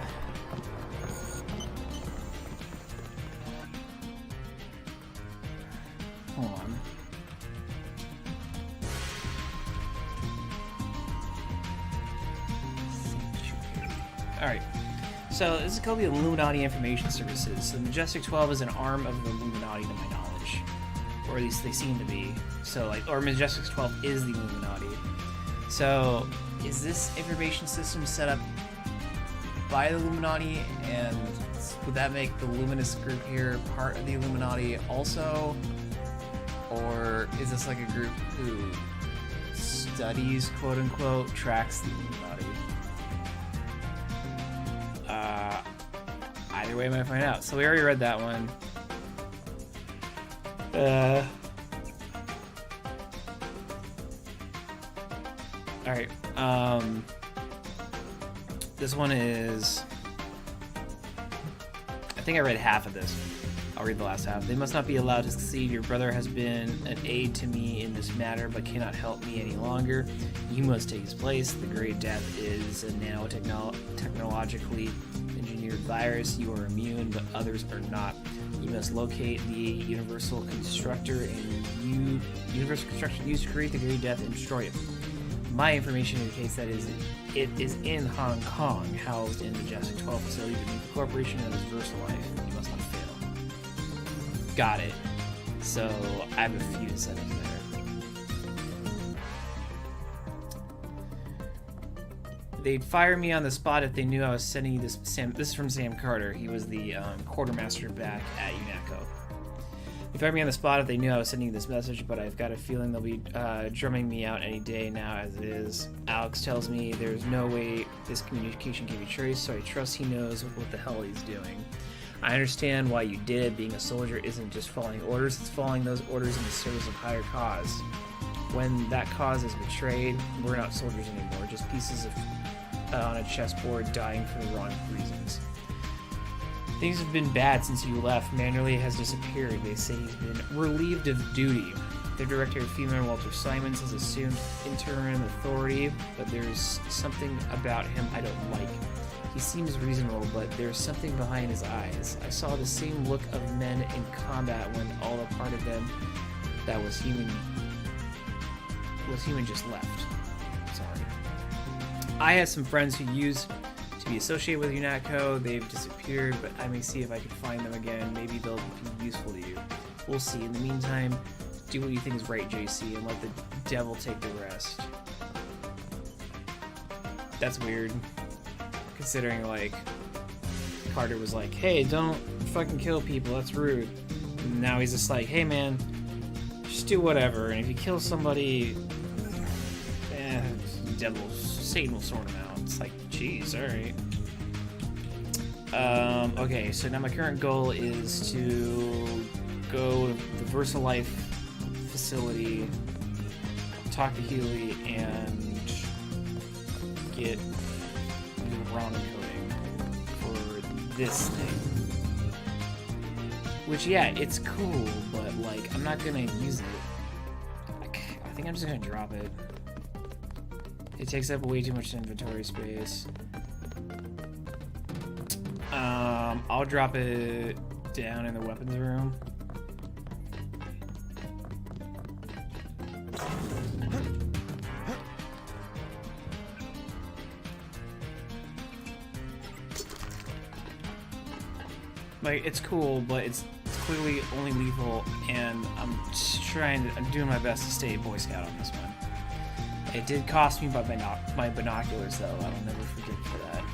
hold on. Alright. So, this is called the Illuminati Information Services. So, Majestic 12 is an arm of the Illuminati, to my knowledge. Or at least they seem to be. So, like, or Majestic 12 is the Illuminati. So, is this information system set up by the Illuminati? And would that make the Luminous group here part of the Illuminati also? Or is this like a group who studies, quote-unquote, tracks the Illuminati? Either way, I might find out. So we already read that one. Alright, this one is... I think I read half of this. I'll read the last half. They must not be allowed to succeed. Your brother has been an aid to me in this matter, but cannot help me any longer. You must take his place. The Great Death is a nanotechnologically engineered virus. You are immune, but others are not. You must locate the Universal Constructor and Universal Construction used to create the Great Death and destroy it. My information indicates that it is in Hong Kong, housed in the Majestic 12 facility beneath the corporation known as VersaLife. You must not fail. Got it. So I have a few settings there. They'd fire me on the spot if they knew I was sending you this. This is from Sam Carter. He was the quartermaster back at UNATCO. They fired me on the spot if they knew I was sending you this message, but I've got a feeling they'll be drumming me out any day now as it is. Alex tells me there's no way this communication can be traced, so I trust he knows what the hell he's doing. I understand why you did it. Being a soldier isn't just following orders, it's following those orders in the service of higher cause. When that cause is betrayed, we're not soldiers anymore, just pieces of on a chessboard dying for the wrong reasons. Things have been bad since you left. Manderley has disappeared. They say he's been relieved of duty. Their director, female Walter Simons, has assumed interim authority, but there's something about him I don't like. He seems reasonable, but there's something behind his eyes. I saw the same look of men in combat when all a part of them that was human just left. Sorry. I had some friends who used to be associated with UNATCO. They've disappeared, but I may see if I can find them again. Maybe they'll be useful to you. We'll see. In the meantime, do what you think is right, JC, and let the devil take the rest. That's weird. Considering, like, Carter was like, hey, don't fucking kill people, that's rude. And now he's just like, hey man, just do whatever, and if you kill somebody, Satan will sort him out. It's like, geez, alright. Okay, so now my current goal is to go to the VersaLife facility, talk to Healy, and get the Ronin coding for this thing. Which, yeah, it's cool, but, like, I'm not gonna use it. I think I'm just gonna drop it. It takes up way too much inventory space. I'll drop it down in the weapons room. Like, it's cool, but it's clearly only lethal, and I'm doing my best to stay Boy Scout on this one. It did cost me my binoculars, though. I'll never forget for that.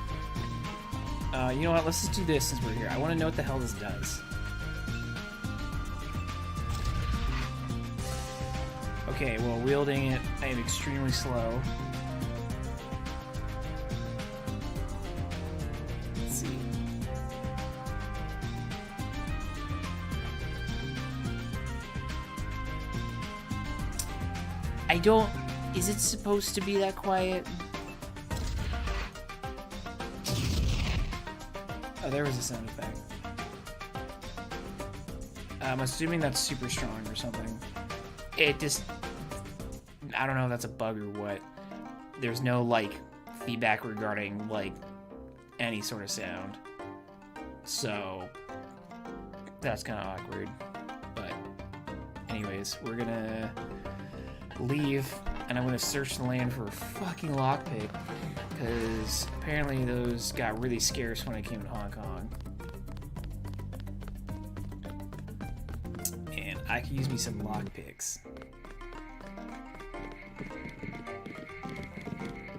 You know what? Let's just do this since we're here. I want to know what the hell this does. Okay, well, wielding it, I am extremely slow. Let's see. I don't... Is it supposed to be that quiet? Oh, there was a sound effect. I'm assuming that's super strong or something. It just... I don't know if that's a bug or what. There's no, like, feedback regarding, like, any sort of sound. So, that's kind of awkward. But, anyways, we're gonna leave, and I'm gonna search the land for a fucking lockpick. Because apparently those got really scarce when I came to Hong Kong. And I could use me some lockpicks.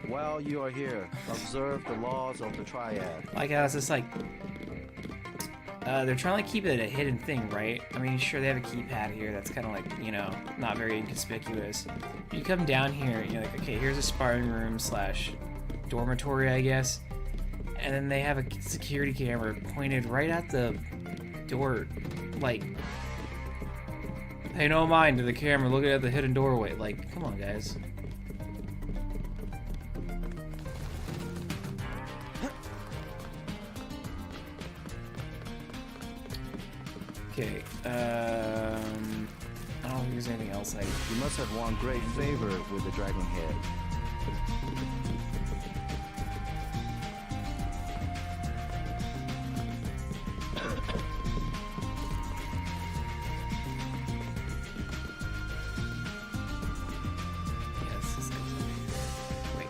While you are here, observe the laws of the triad. Like how it's just like... they're trying to keep it a hidden thing, right? I mean, sure, they have a keypad here that's kind of like, you know, not very inconspicuous. You come down here, and you're like, okay, here's a sparring room slash dormitory, I guess. And then they have a security camera pointed right at the door. Like, pay no mind to the camera looking at the hidden doorway. Like, come on, guys. Okay, I don't think there's anything else You must have won great favor with the Dragon Head. Yes, this goes over here. Wait,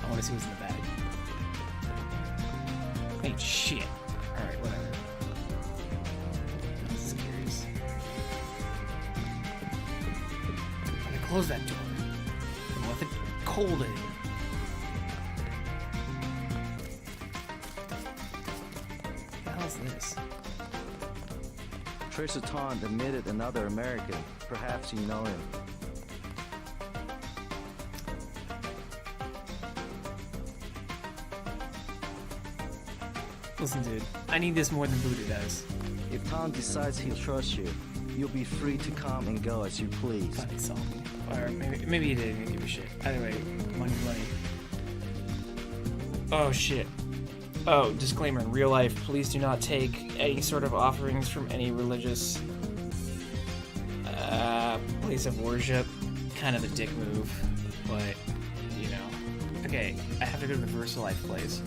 I want to see what's in the bag. Ain't shit. Alright, whatever. Close that door. Don't let the cold in. What the hell is this? Tracer Taunt admitted another American. Perhaps you know him. Listen, dude. I need this more than Buddha does. If Tom decides he'll trust you, you'll be free to come and go as you please. Fucking salty. Or maybe he didn't even give a shit. Either way, money. Oh, shit. Oh, disclaimer. In real life, please do not take any sort of offerings from any religious place of worship. Kind of a dick move, but, you know. Okay, I have to go to the VersaLife place.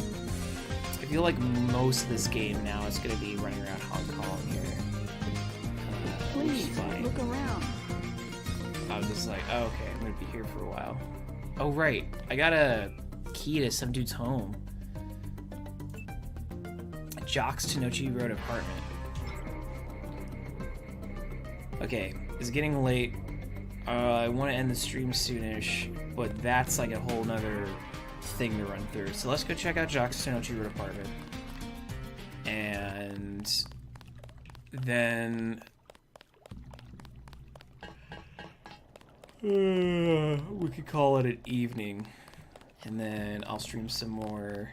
I feel like most of this game now is going to be running around Hong Kong here. Please, look around. I was just like, oh, okay, I'm gonna be here for a while. Oh, right. I got a key to some dude's home. Jock's Tenochi Road apartment. Okay, it's getting late. I want to end the stream soonish, but that's like a whole nother thing to run through. So let's go check out Jock's Tenochi Road apartment. And then... we could call it an evening, and then I'll stream some more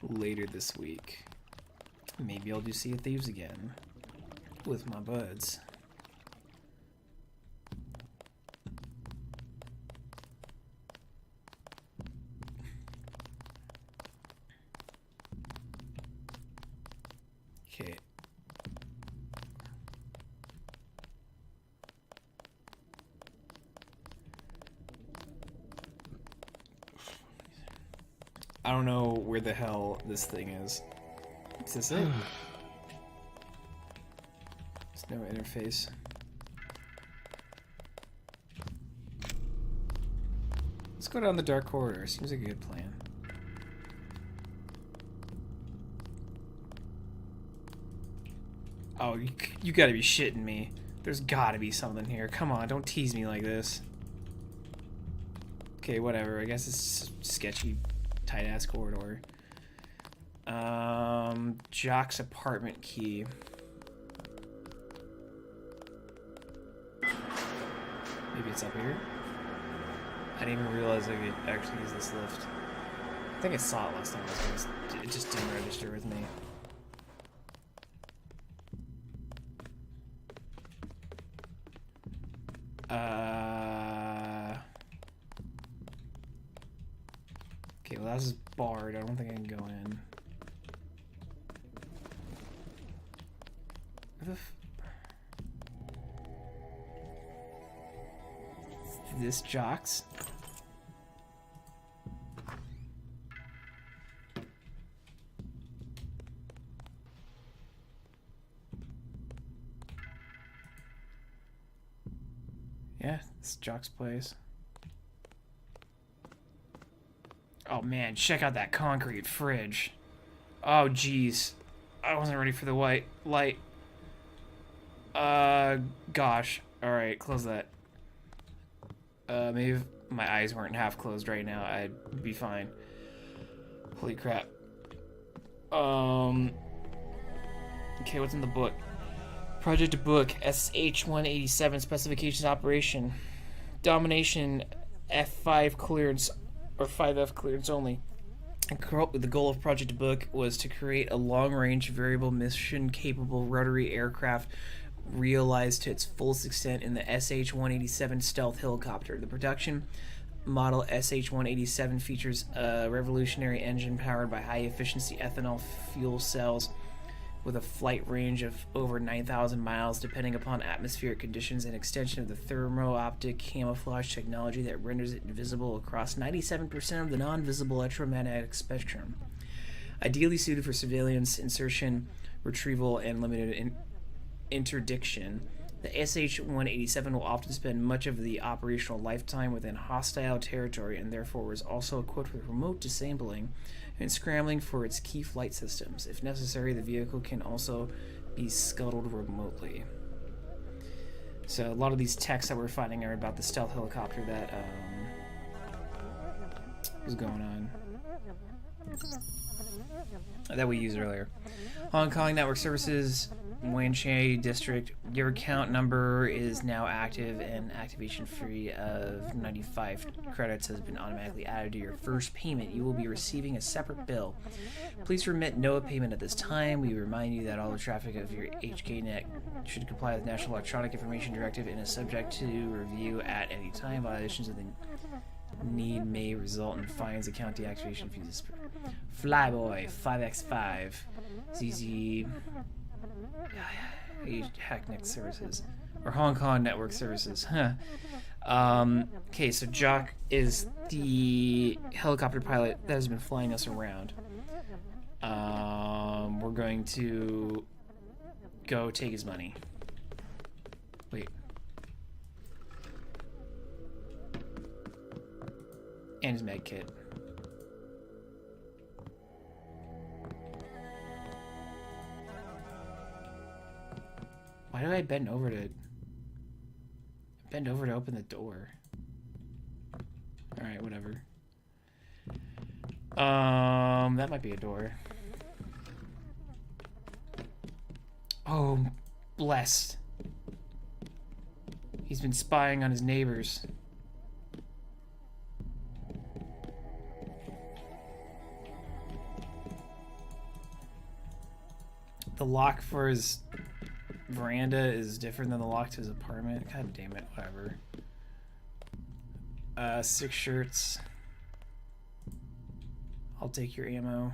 later this week. Maybe I'll do Sea of Thieves again with my buds. Okay. I don't know where the hell this thing is. Is this it? There's no interface. Let's go down the dark corridor. Seems like a good plan. Oh, you gotta be shitting me. There's gotta be something here. Come on, don't tease me like this. Okay, whatever. I guess it's sketchy, tight-ass corridor. Jock's apartment key. Maybe it's up here? I didn't even realize I could actually use this lift. I think I saw it last time. It just didn't register with me. Okay, well, that's barred. I don't think I can go in. Where the this Jocks? Yeah, it's Jock's place. Oh man, check out that concrete fridge. Oh jeez. I wasn't ready for the white light. Gosh. Alright, close that. Maybe if my eyes weren't half closed right now, I'd be fine. Holy crap. Okay, what's in the book? Project book, SH-187, specifications operation. Domination, F5 clearance, or 5F clearance only. The goal of Project Book was to create a long-range, variable, mission-capable rotary aircraft realized to its fullest extent in the SH-187 stealth helicopter. The production model SH-187 features a revolutionary engine powered by high-efficiency ethanol fuel cells with a flight range of over 9,000 miles depending upon atmospheric conditions, an extension of the thermo-optic camouflage technology that renders it invisible across 97% of the non-visible electromagnetic spectrum. Ideally suited for surveillance, insertion, retrieval, and limited interdiction, the SH-187 will often spend much of the operational lifetime within hostile territory and therefore is also equipped with remote disabling and scrambling for its key flight systems. If necessary, the vehicle can also be scuttled remotely. So a lot of these texts that we're finding are about the stealth helicopter that was going on. That we used earlier. Hong Kong Network Services, Wenchai District. Your account number is now active and activation free of 95 credits has been automatically added to your first payment. You will be receiving a separate bill. Please remit no payment at this time. We remind you that all the traffic of your HKNet should comply with National Electronic Information Directive and is subject to review at any time. Violations of the need may result in fines, account deactivation fees. Flyboy 5x5 ZZ Hacknet Services or Hong Kong Network Services. Okay, so Jock is the helicopter pilot that has been flying us around. We're going to go take his money. Wait. And his med kit. Why did I bend over to open the door? Alright, whatever. That might be a door. Oh, blessed. He's been spying on his neighbors. lock for his veranda is different than the lock to his apartment. God damn it, whatever. 6 shirts. I'll take your ammo.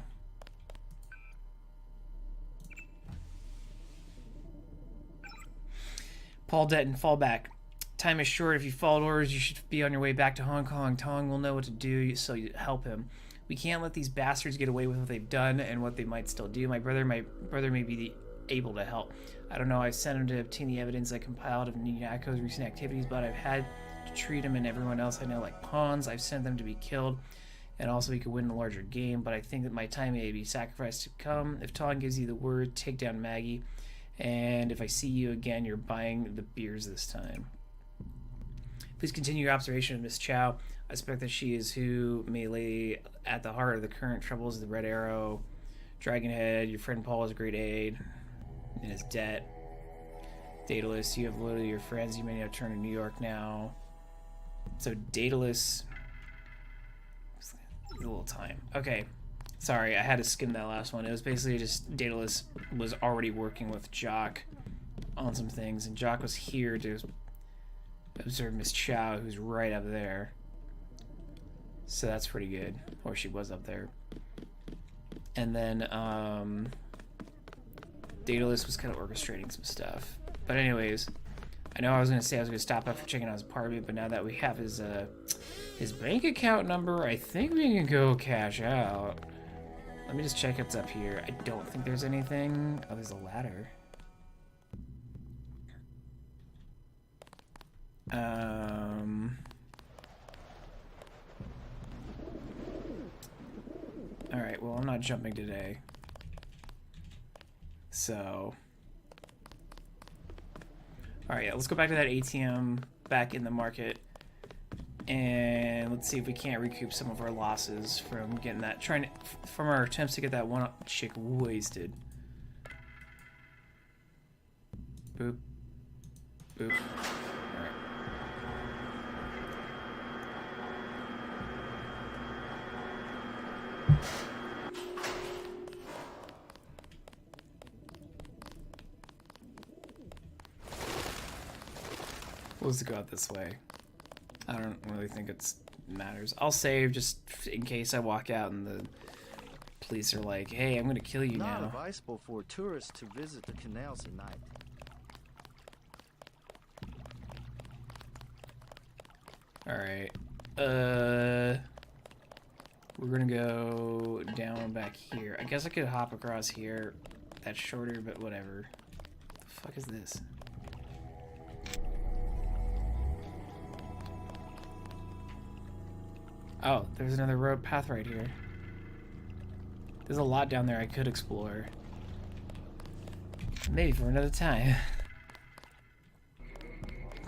Paul Detton, fall back. Time is short. If you followed orders, you should be on your way back to Hong Kong. Tong will know what to do, so you help him. We can't let these bastards get away with what they've done and what they might still do. My brother may be able to help. I don't know. I've sent him to obtain the evidence I compiled of Nyako's recent activities, but I've had to treat him and everyone else I know like pawns. I've sent them to be killed, and also he could win a larger game, but I think that my time may be sacrificed to come. If Tong gives you the word, take down Maggie, and if I see you again, you're buying the beers this time. Please continue your observation of Miss Chow. I suspect that she is who may lay at the heart of the current troubles of the Red Arrow. Dragonhead, your friend Paul is a great aid in his debt. Daedalus, you have loyalty to your friends. You may have turned to New York now. So Daedalus, a little time. Okay, sorry, I had to skim that last one. It was basically just Daedalus was already working with Jock on some things, and Jock was here to observe Miss Chow, who's right up there. So that's pretty good. Or she was up there. And then Daedalus was kind of orchestrating some stuff. But anyways, I know I was going to say I was going to stop after checking out his apartment, but now that we have his bank account number, I think we can go cash out. Let me just check what's up here. I don't think there's anything. Oh, there's a ladder. Alright, well, I'm not jumping today. So... Alright, let's go back to that ATM back in the market. And let's see if we can't recoup some of our losses from getting that... from our attempts to get that one chick wasted. Boop. Boop. Let's go out this way. I don't really think it matters. I'll save just in case I walk out and the police are like, hey, I'm gonna kill you now. Not advisable for tourists to visit the canals at night. Alright. We're gonna go down back here. I guess I could hop across here. That's shorter, but whatever. The fuck is this? Oh, there's another road path right here. There's a lot down there I could explore. Maybe for another time.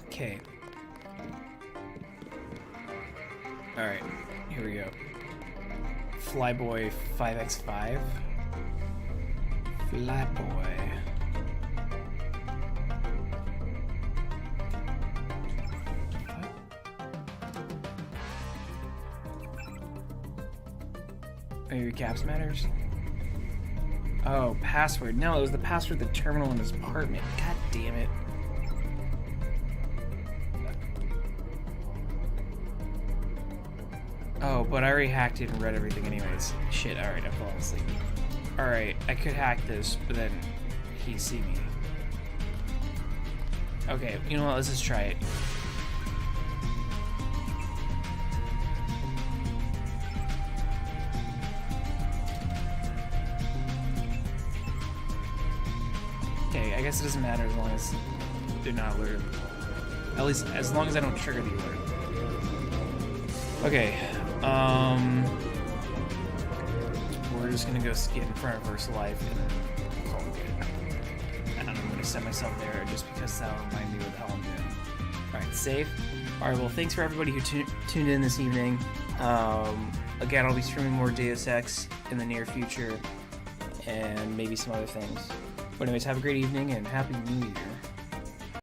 Okay. Alright, here we go. Flyboy 5x5. Flyboy. Maybe caps matters? Oh, password. No, it was the password to the terminal in his apartment. God damn it. Oh, but I already hacked it and read everything anyways. Shit, alright, I'm falling asleep. Alright, I could hack this, but then he'd see me. Okay, you know what, let's just try it. Okay, I guess it doesn't matter as long as they're not alerted. At least as long as I don't trigger the alert. Okay, we're just gonna go get in front of First Life and then call it good. And I'm gonna set myself there just because that'll remind me what the hell I'm doing. Alright, save. Alright, well, thanks for everybody who tuned in this evening. Again, I'll be streaming more Deus Ex in the near future, and maybe some other things. But anyways, have a great evening, and Happy New Year.